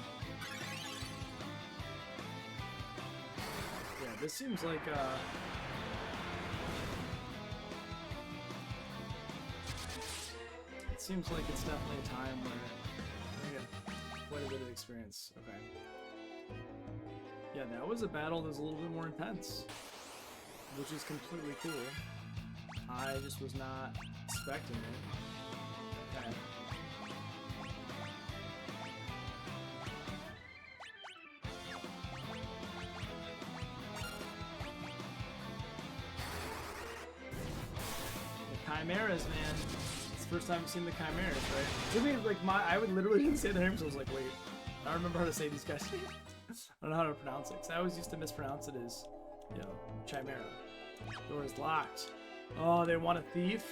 Yeah, this seems like it seems like it's definitely a time where we get quite a bit of experience. Okay. Yeah, that was a battle that was a little bit more intense, which is completely cool. I just was not expecting it. Okay. The Chimeras, man. It's the first time I've seen the Chimeras, right? To me, like, I would literally didn't say their names, so I was like, wait, I don't remember how to say these guys' names. I don't know how to pronounce it, because I always used to mispronounce it as, you know, Chimera. Door is locked. Oh, they want a thief?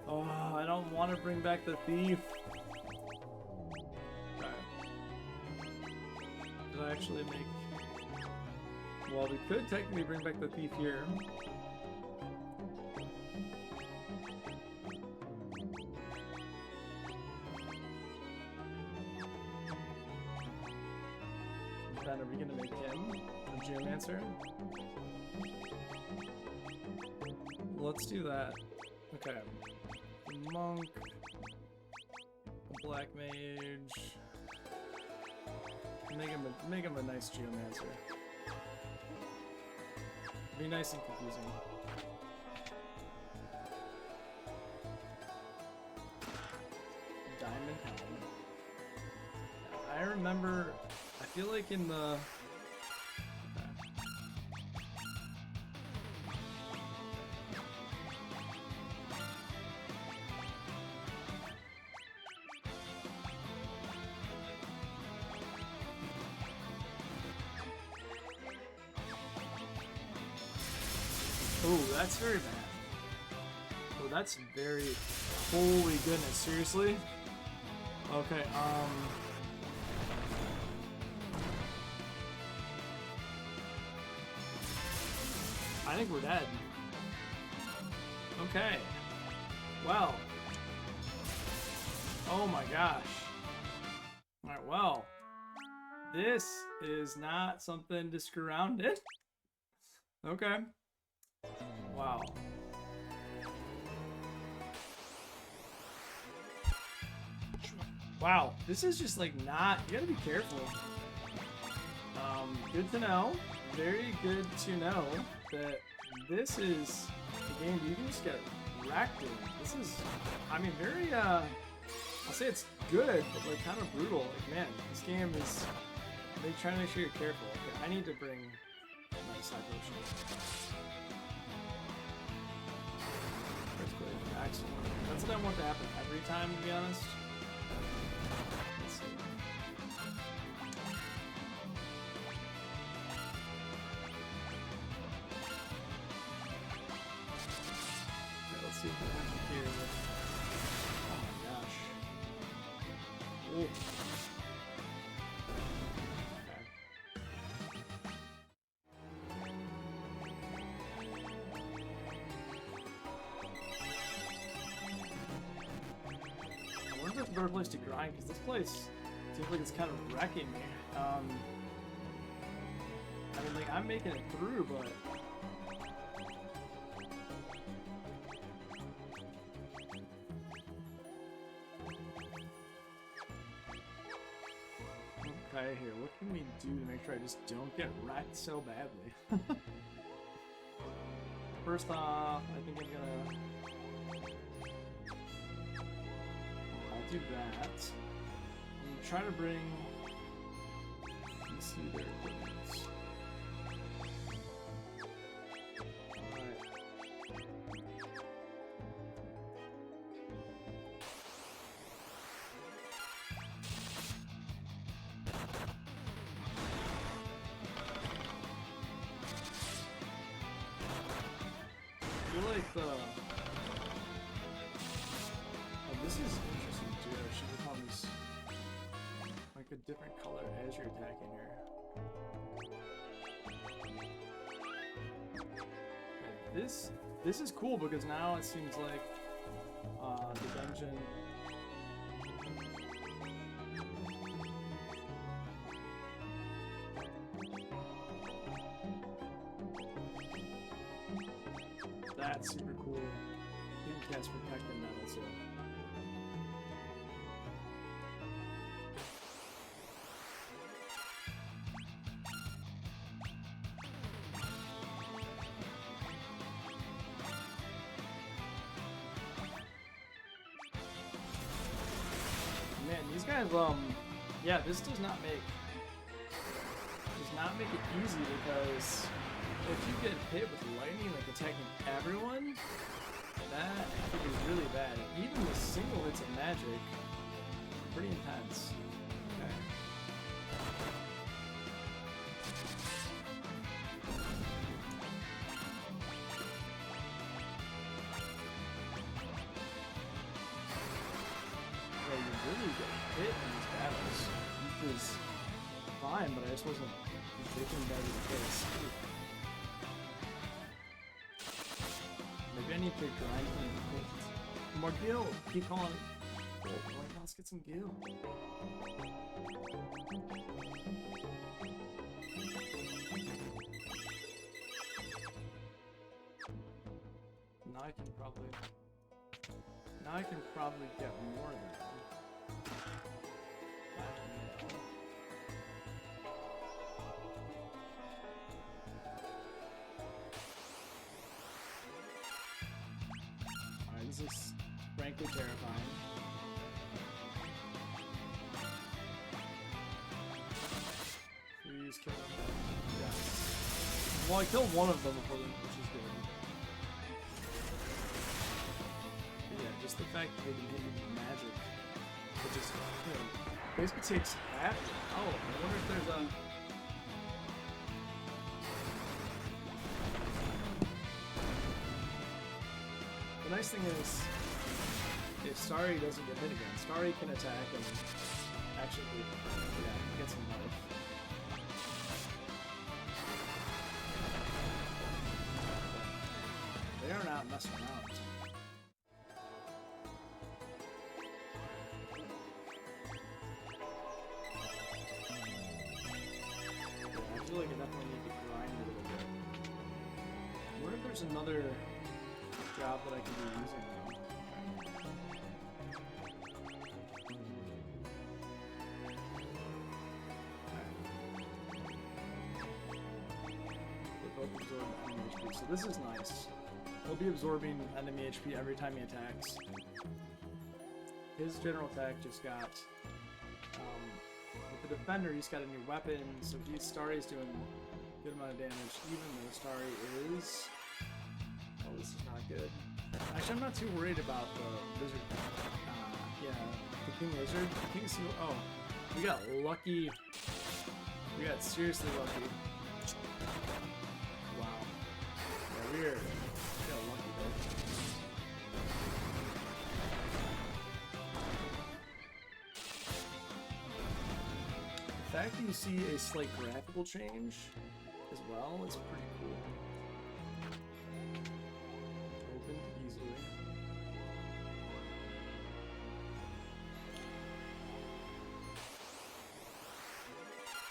Oh, I don't want to bring back the thief. Okay. Did I actually make... Well, we could technically bring back the thief here. Then are we going to make him a Geomancer? Let's do that. Okay. Monk. Black Mage. Make him a nice Geomancer. Be nice and confusing. Diamond Helm. I remember, I feel like in the... Ooh, that's very bad. that's very... Holy goodness, seriously? Okay, I think we're dead. Okay. Well. Oh my gosh. Alright, well. This is not something to screw around in. Okay. Wow. Wow, this is just like not, you gotta be careful. Good to know. Very good to know that this is a game you can just get wrecked in. This is, I mean, very, I'll say it's good, but like kind of brutal. Like, man, this game is, they try to make sure you're careful. Okay, I need to bring my side potion. That's what I want to happen every time, to be honest. Let's see. Okay, let's see if we have here. Oh my gosh. Ooh. A better place to grind, because this place seems like it's kind of wrecking me. I mean, like, I'm making it through, but... Okay, here, what can we do to make sure I just don't get wrecked so badly? First off, I think I'm gonna... do that. I'm gonna try to bring. Let's see their equipment. Alright. I feel like the. Oh, this is interesting. Should we call these like a different color as you're attacking her? Okay, this is cool because now it seems like the dungeon. That's super cool. You can cast Protect and that also. Man, these guys, yeah, this does not make it easy, because if you get hit with lightning, like attacking everyone, that could be really bad. Even the single hits of magic, pretty intense. Okay. Well, you really get hit in these battles, which is fine, but I just wasn't thinking that in the face. Maybe I need to grind more gil. Keep calling. Oh, let's get some gil. Now I can probably get more than that. Alright, this is frankly terrifying. Please kill them. Yes. Well, I killed one of them before them, which is good. But yeah, just the fact that they can hit you with magic, it just, you know, basically takes half. Oh, I wonder if there's a... nice thing is, if Starry doesn't get hit again, Starry can attack and actually, yeah, get some life. They are not messing around. I feel like I definitely need to grind a little bit. I wonder if there's another job that I can be using now. They both absorb enemy HP, so this is nice. He'll be absorbing enemy HP every time he attacks. His general attack just got with the defender, he's got a new weapon, so Starry's doing a good amount of damage, even though Starry is... Oh, this is not good. Actually, I'm not too worried about the lizard. Yeah, the King Lizard. King Seal. Oh, we got lucky. We got seriously lucky. Wow. Yeah, we got lucky though. The fact that you see a slight graphical change as well is pretty cool. Opened easily.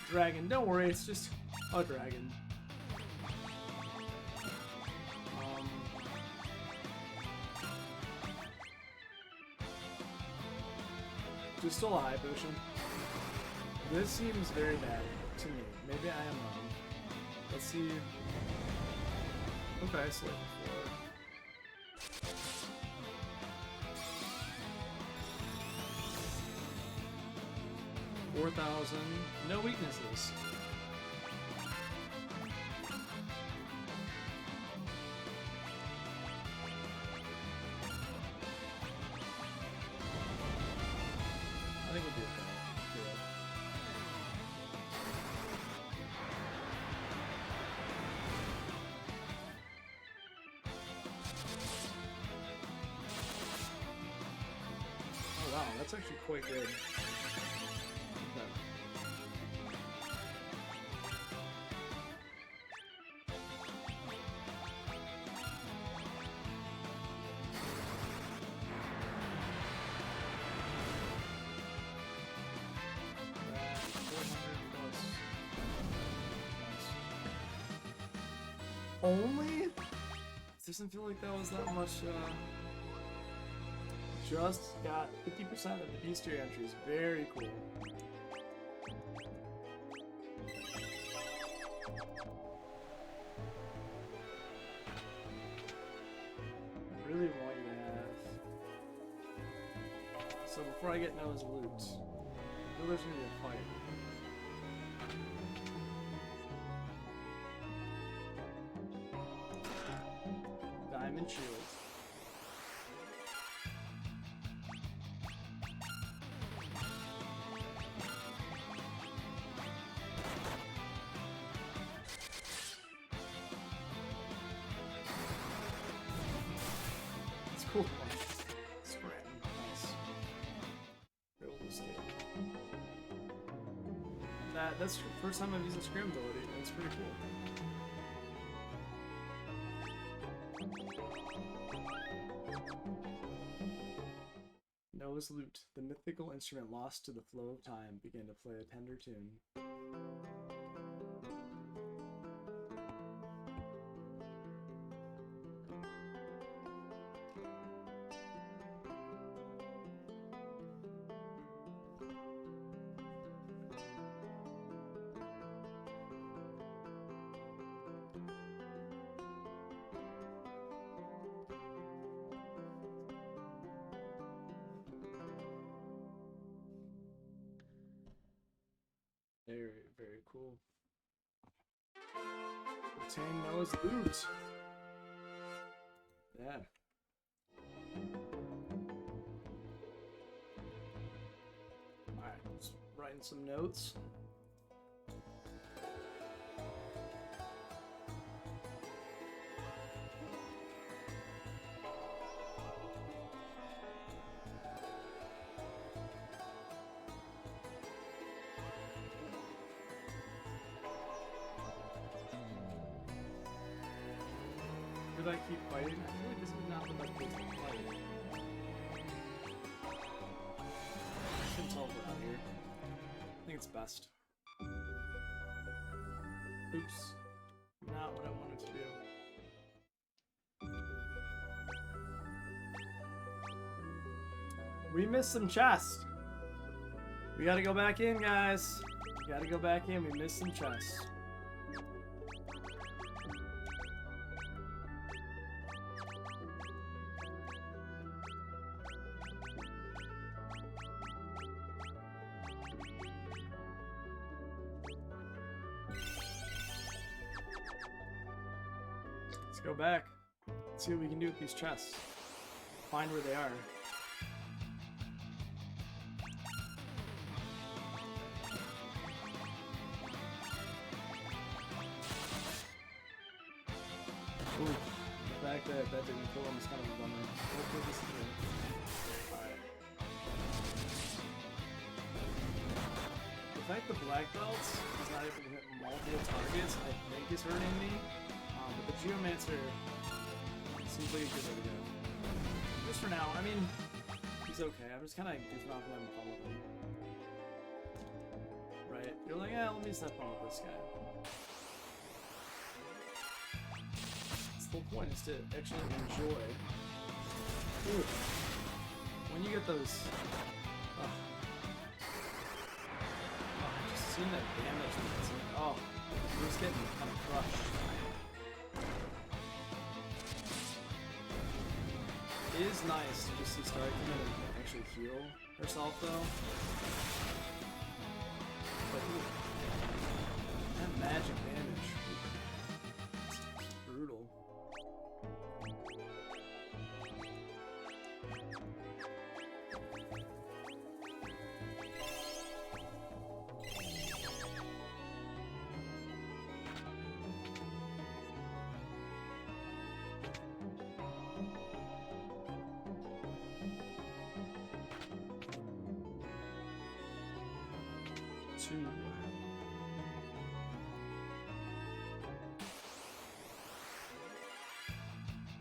Dragon, don't worry, it's just a dragon. Just still a high potion. This seems very bad to me. Maybe I am wrong. Let's see. Okay, so like 4,000. No weaknesses. I think we'll be okay. Oh wow, that's actually quite good. Okay. Only? It doesn't feel like that was that much, just got 50% of the bestiary entries. Very cool. I really want you to have... So before I get Noah's loot, I know there's gonna be a fight. Diamond shield. It's cool. Scram. Nice. Able to escape. That's the first time I've used a scram ability. That's pretty cool. Noah's lute. The mythical instrument lost to the flow of time began to play a tender tune. Very, very cool. Obtain Noah's loot. Yeah. Alright, just writing some notes. I keep fighting? I feel like this is not the best place to fight. I can teleport out here. I think it's best. Oops. Not what I wanted to do. We missed some chests. We gotta go back in, guys. We gotta go back in. We missed some chests. Let's go back. Let's see what we can do with these chests. Find where they are. Ooh, the fact that that didn't kill him is kind of a bummer. Hopefully this is it. Alright. The fact the black belt is not able to hit multiple targets, I think is hurting me. But the Geomancer seems like a good way to go. Just for now, I mean, he's okay. I'm just kind of goofing off and having fun with him. Right? You're like, yeah, let me just have fun with this guy. The whole point is to actually enjoy. Ooh. When you get those, just seeing that damage, it's like, oh, we're just getting kind of crushed. It is nice to just see Starry come in and actually heal herself, though. But ooh, that magic damage, it's brutal. Two.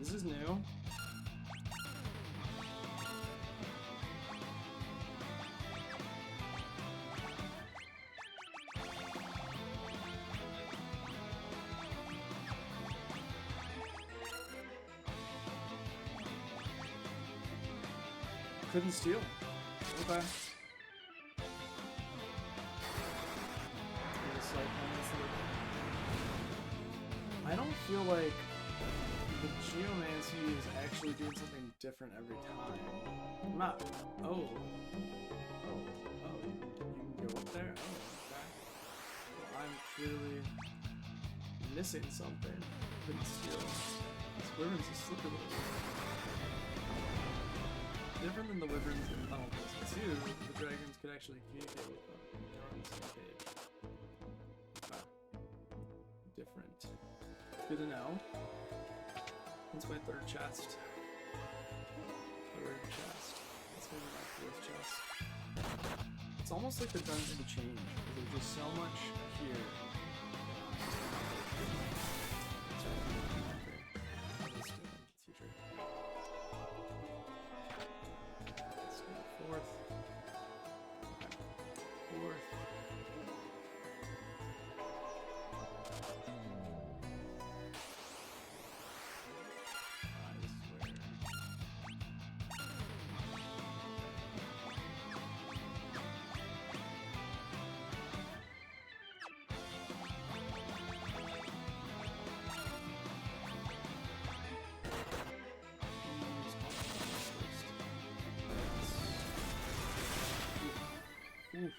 This is new. Couldn't steal. Okay. I don't feel like the Geomancy is actually doing something different every time. I'm not. Oh. You can go up there? Oh, okay. Well, I'm clearly missing something. Couldn't steal. This Wyvern's a slippery little Wyvern. Different than the Wyverns in Final Fantasy 2, the dragons could actually communicate with them. They're on the same page. Okay. Different. Good to know. That's my third chest. Third chest. That's gonna be my fourth chest. It's almost like the dungeon changed, because there's just so much here. Let's do it. Future. Let's go fourth. Fourth. Oof.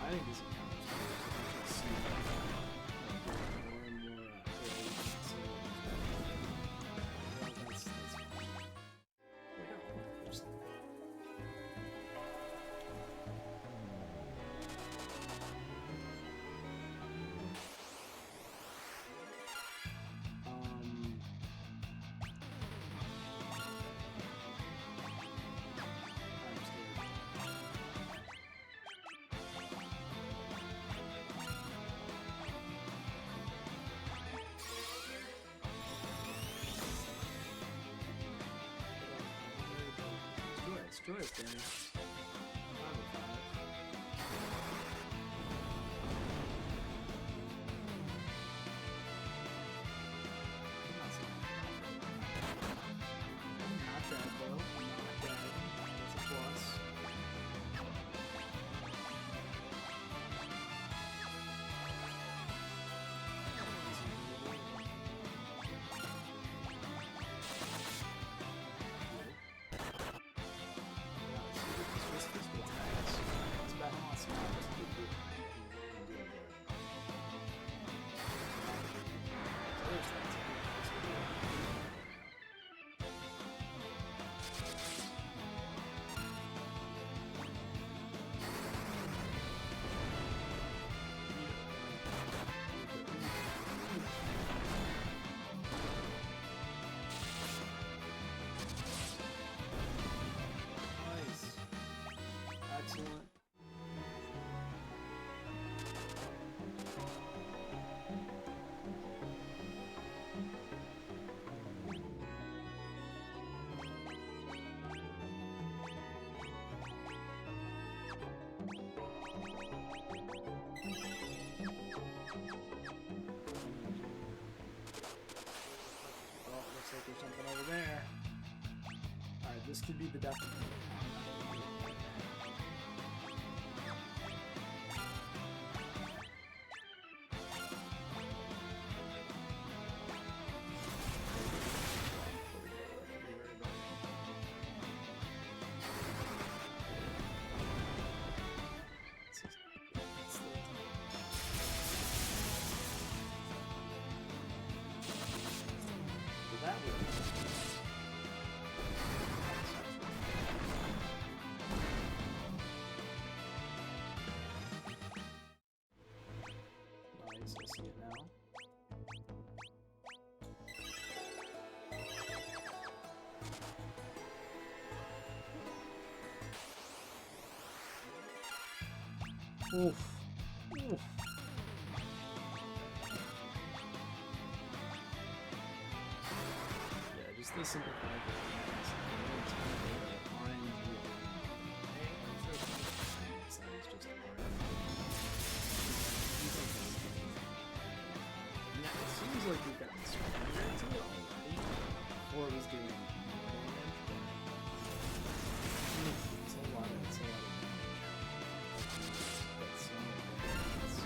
I think this encounters actually see more and more agents. That's fine. Wait, no, there's Destroy it, Danny. 5 or 5. Not dead, though. Not dead. That's a plus. Excellent. Oh, looks like there's something over there. Alright, this could be the death. Nice, I see it now. Oof. Oof. Yeah, just the simplified version. Seems like we've gotten stronger into it already, or it was doing more damage, but it's a lot of damage. That's so much damage.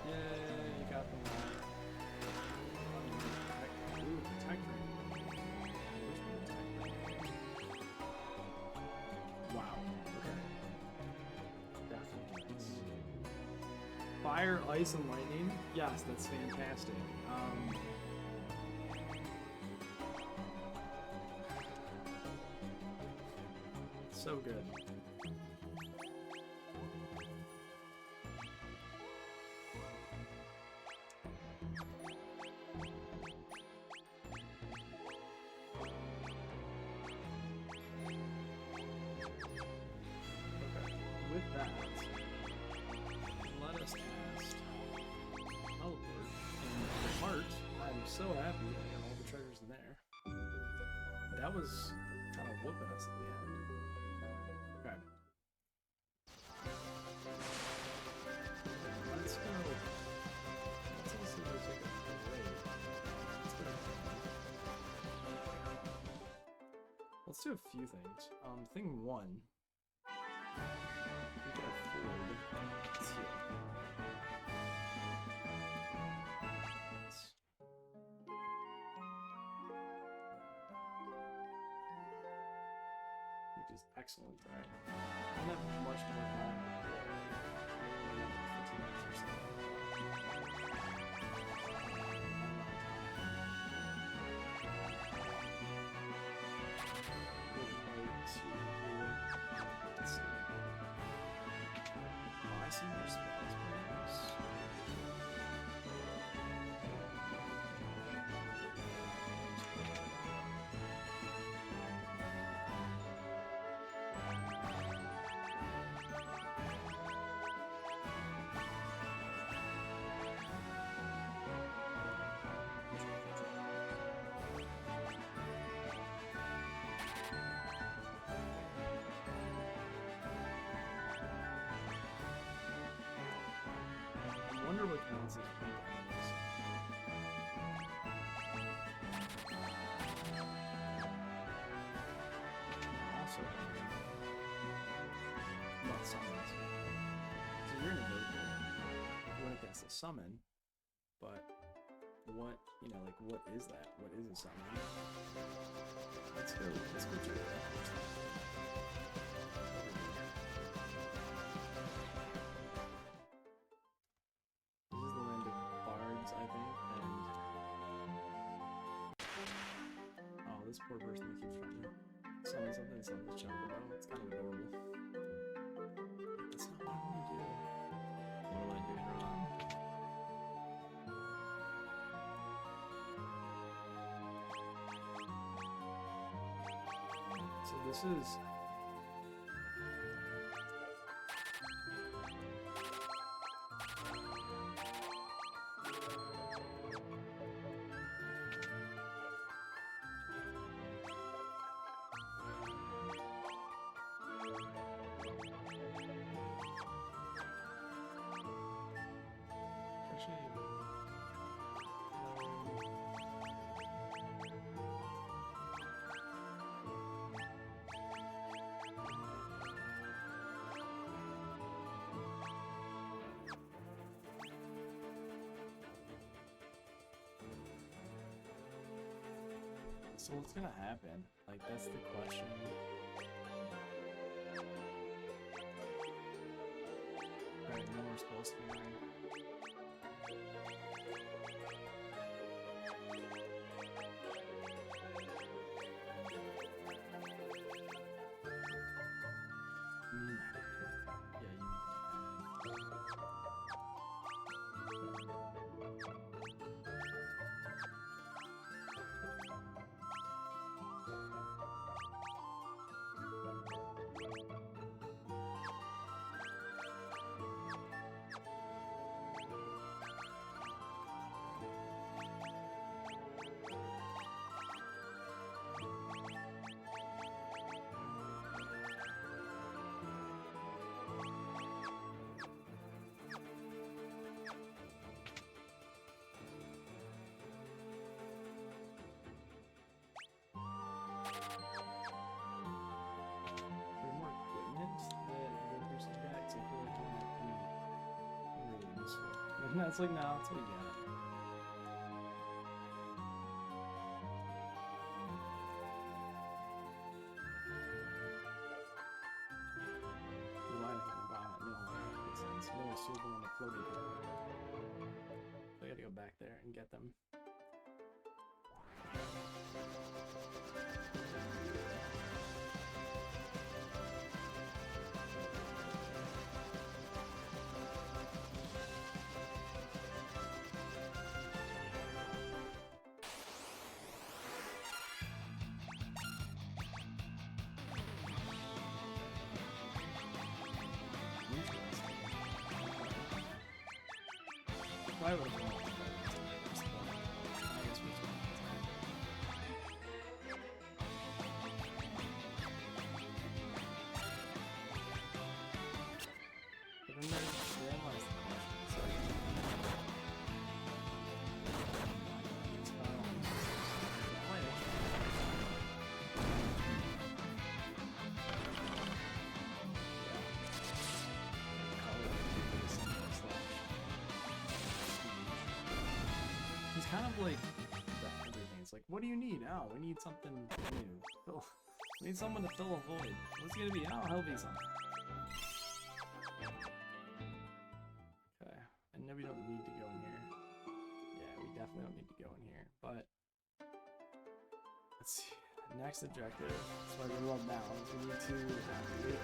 Yay, you got them all. Wow. Okay. Definitely. Fire, ice, and lightning. Yes, that's fantastic. So good. With that, let us cast Teleport. And Heart, I'm so happy I got all the treasures in there. That was kind of whooping us at the end. Okay. Let's go. Let's also go take a raid. Let's do a few things. Thing one. We can afford which is excellent. All right. I don't have much to work on. Maybe like 15 minutes or so. Let's see. Buy some more spells, perhaps. I wonder what counts as weak items. Also, about summons. So you're gonna go there. You want to cast a summon, but what, like what is that? What is a summon? Let's go check that out first. This is the land of bards, I think, and oh, this poor person that keeps trying to summon something, something's chocobo. It's kind of adorable. That's not what I want to do. What am I doing wrong? So this is actually so what's gonna happen? Like, that's the question. Alright, no more spells to mine. And that's like, no, that's what you got. Why did I buy it? No, that makes sense. No silver on the floating thing. So I gotta go back there and get them. Why would have gone? I guess we can. But then there's the question. So kind of like everything. It's like, what do you need? Oh, we need something new. Oh, We need someone to fill a void. What's it gonna be? Oh, he'll be something. Okay. I know we don't need to go in here. Yeah, we definitely don't need to go in here. But let's see. Next objective. That's why we love now. Is we need to activate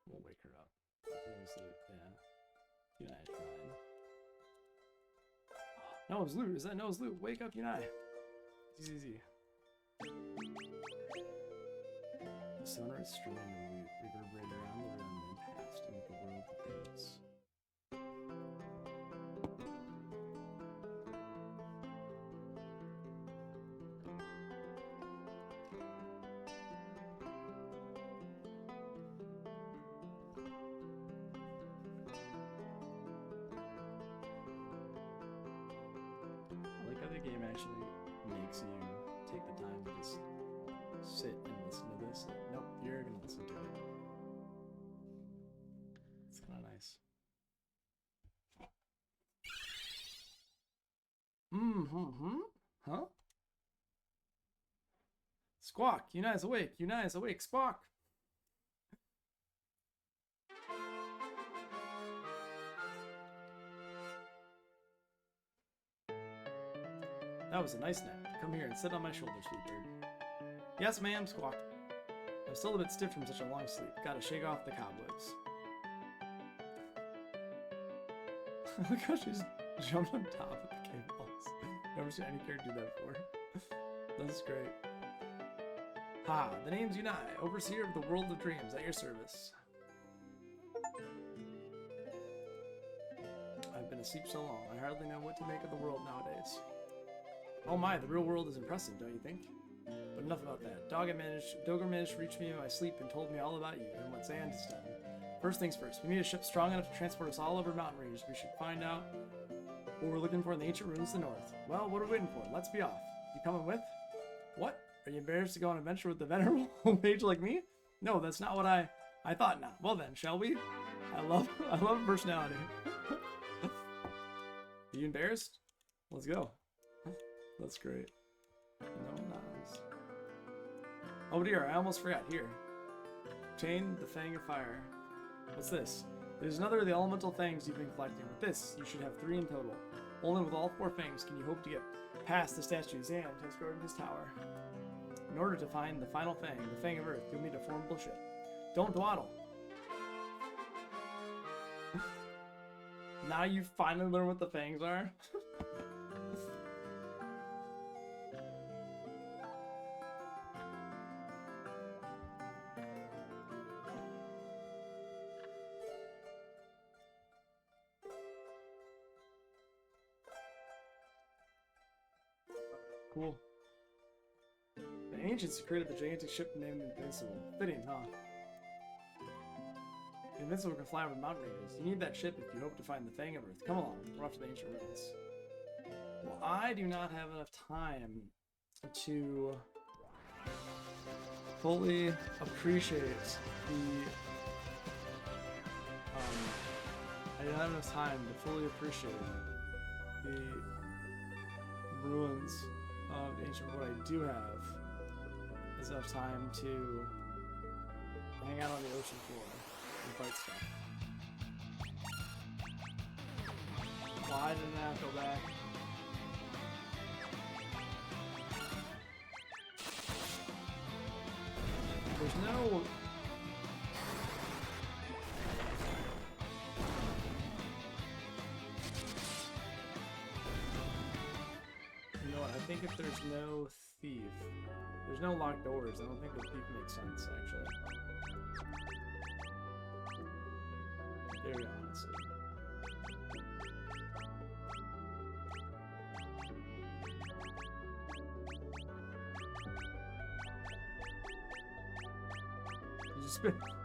We'll wake her up. Yeah. Yunai's fine. Noah's loot. Is that Noah's loot? Wake up, Yunai. Easy. The sonorous strumming of loot reverberated around the room and passed into the world of things. I like how the game actually makes you take the time to just sit and listen to this. Like, nope, you're gonna listen to it. It's kind of nice. Huh? Squawk! Yunai's awake! Yunai's awake! Squawk! That was a nice nap. Come here and sit on my shoulder, sweet bird. Yes, ma'am, Squawk. I'm still a bit stiff from such a long sleep. Gotta shake off the cobwebs. Look how she's jumped on top of the cave walls. Never seen any character do that before. That's great. Ha, the name's Yunai, overseer of the world of dreams, at your service. I've been asleep so long, I hardly know what to make of the world nowadays. Oh my, the real world is impressive, don't you think? But enough about that. Dogger managed to reach me in my sleep and told me all about you and what Zand has done. First things first, we need a ship strong enough to transport us all over mountain ranges. We should find out what we're looking for in the ancient ruins to the north. Well, what are we waiting for? Let's be off. You coming with? What? Are you embarrassed to go on an adventure with the venerable mage like me? No, that's not what I thought not. Well then, shall we? I love personality. Are you embarrassed? Let's go. That's great. No, nice. Oh dear, I almost forgot. Here. Obtain the Fang of Fire. What's this? It is another of the elemental fangs you've been collecting. With this, you should have 3 in total. Only with all 4 fangs can you hope to get past the statue Zand has guarded his tower. In order to find the final fang, the Fang of Earth, you'll need a formidable ship. Don't dawdle. Now you finally learn what the fangs are. Cool. The ancients created the gigantic ship named Invincible. Fitting, huh? Invincible can fly over mountain ranges. You need that ship if you hope to find the Fang of Earth. Come along, we're off to the ancient ruins. Well, I do not have enough time to fully appreciate the I don't have enough time to fully appreciate the ruins of the ancient world. I do have is enough time to hang out on the ocean floor and fight stuff. Why didn't I have to go back? There's no... You know what, I think if there's no thief, there's no locked doors, I don't think the thief makes sense, actually. Very honestly.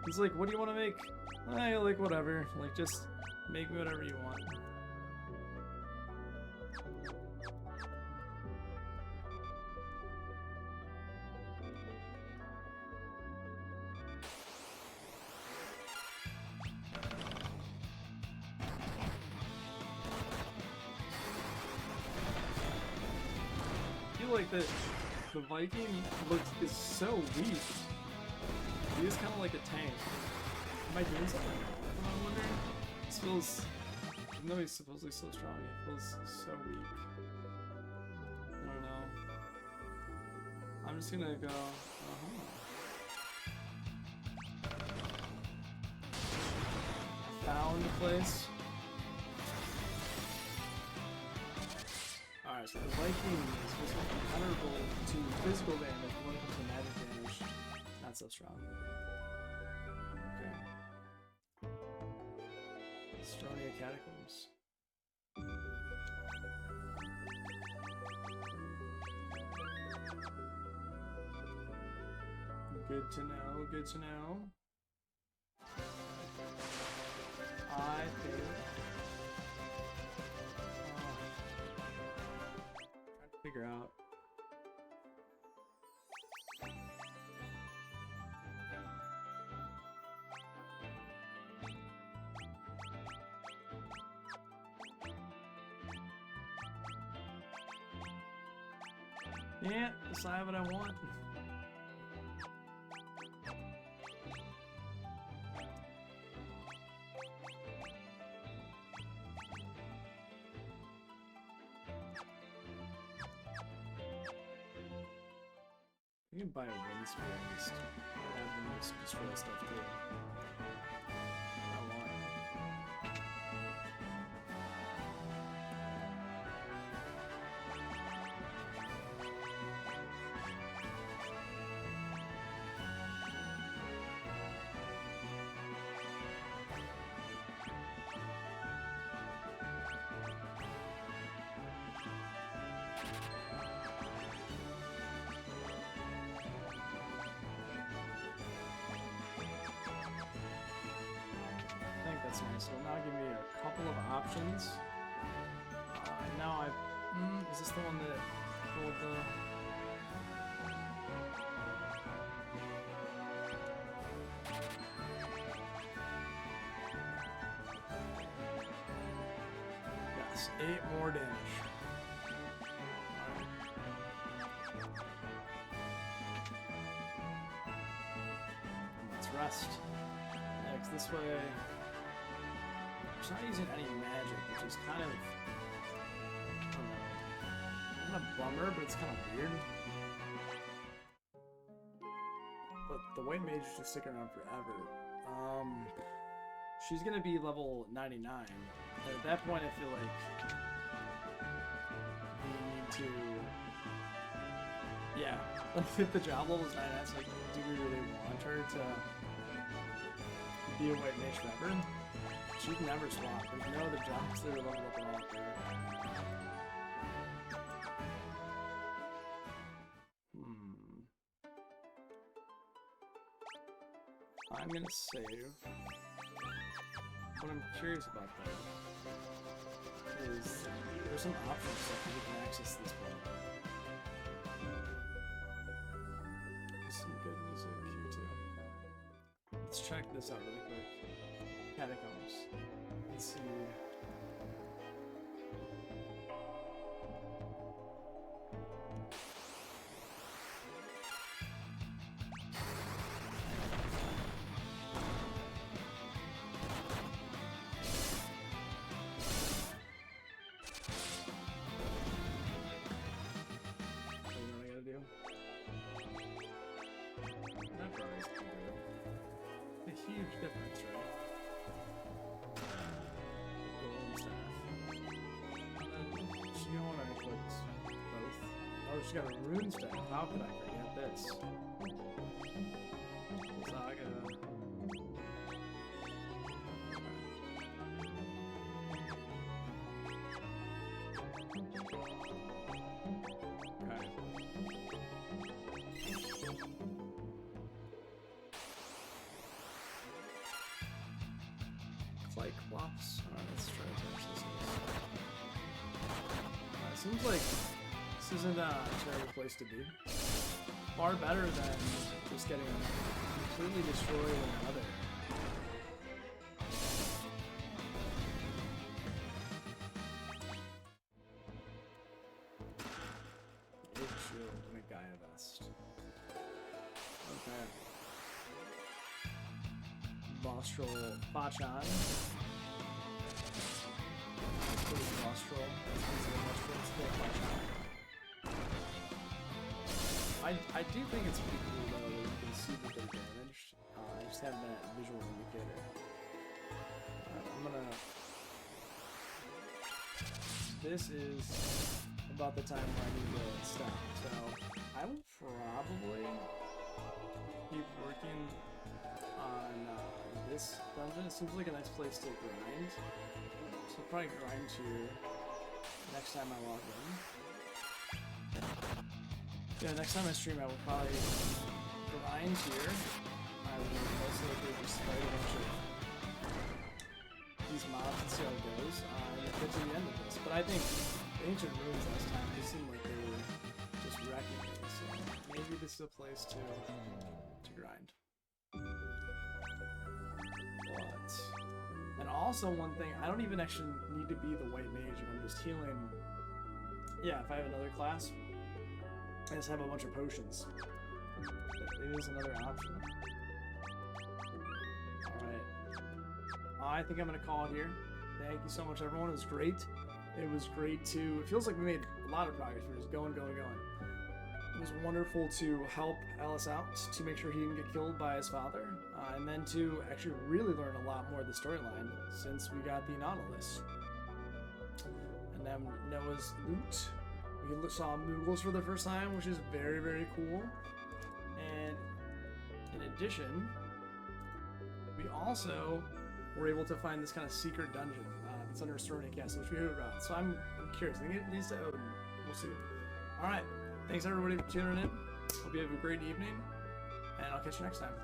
He's like, what do you want to make? Like, whatever. Like, just make me whatever you want. like the Viking is so weak. He is kind of like a tank. Am I doing something wrong? I'm wondering. This feels, even though he's supposedly so strong, he feels so weak. I don't know. I'm just gonna go. Found a place. Alright, so the Viking is just vulnerable to physical damage, but when it comes to magic damage, not so strong. Okay. Stronia Catacombs. Good to know, good to know. I think... trying to figure out... Yeah, decide what I want. You can buy a wind spear at least. Have them just destroy stuff too. I want it. That's nice. So now give me a couple of options. Now is this the one that pulled the... Yes, 8 more damage. Let's rest. Next, this way. It's not using any magic, which is kind of, I don't know, not a bummer, but it's kind of weird. But the white mage is just sticking around forever. She's gonna be level 99, and at that point I feel like we need to, yeah, if the job level is 99, it's like, do we really want her to be a white mage forever? She can never swap. There's no other jobs that are leveled up at all up there. I'm gonna save. What I'm curious about though is there's some options so you can access this one. There's some good music here too. Let's check this out really quick. Catacombs. Let's see. So you know what I gotta do? Not probably a huge difference, right? She's got a rune staff. How could I forget this? Saga. Okay. Cyclops. Alright, let's try to touch this. Seems like this isn't a terrible place to be. Far better than just getting completely destroyed in another. H. shield and a Gaia vest. Okay. Boss troll Bachan. Boss troll. I do think it's pretty cool though that you can see that they're damaged. I just have that visual indicator. I'm gonna. This is about the time where I need to stop, so I will probably keep working on this dungeon. It seems like a nice place to grind, so I'll probably grind here next time I log in. Yeah, next time I stream I will probably grind here. I will also just fight a bunch of these mobs and see how it goes, and get to the end of this. But I think the Ancient Ruins last time, they seemed like they were just wrecking me, so maybe this is a place to grind. But, and also one thing, I don't even actually need to be the white mage if I'm just healing. Yeah, if I have another class, I just have a bunch of potions. It is another option. I think I'm going to call it here. Thank you so much, everyone. It was great. It was great to... It feels like we made a lot of progress. We're just going. It was wonderful to help Alice out, to make sure he didn't get killed by his father, and then to actually really learn a lot more of the storyline since we got the Nautilus. And then Noah's loot. We saw Moogles for the first time, which is very, very cool. And in addition, we also... we're able to find this kind of secret dungeon that's under Astoria Castle, which we heard about. So I'm curious. I think it leads to Odin. We'll see. All right. Thanks, everybody, for tuning in. Hope you have a great evening, and I'll catch you next time.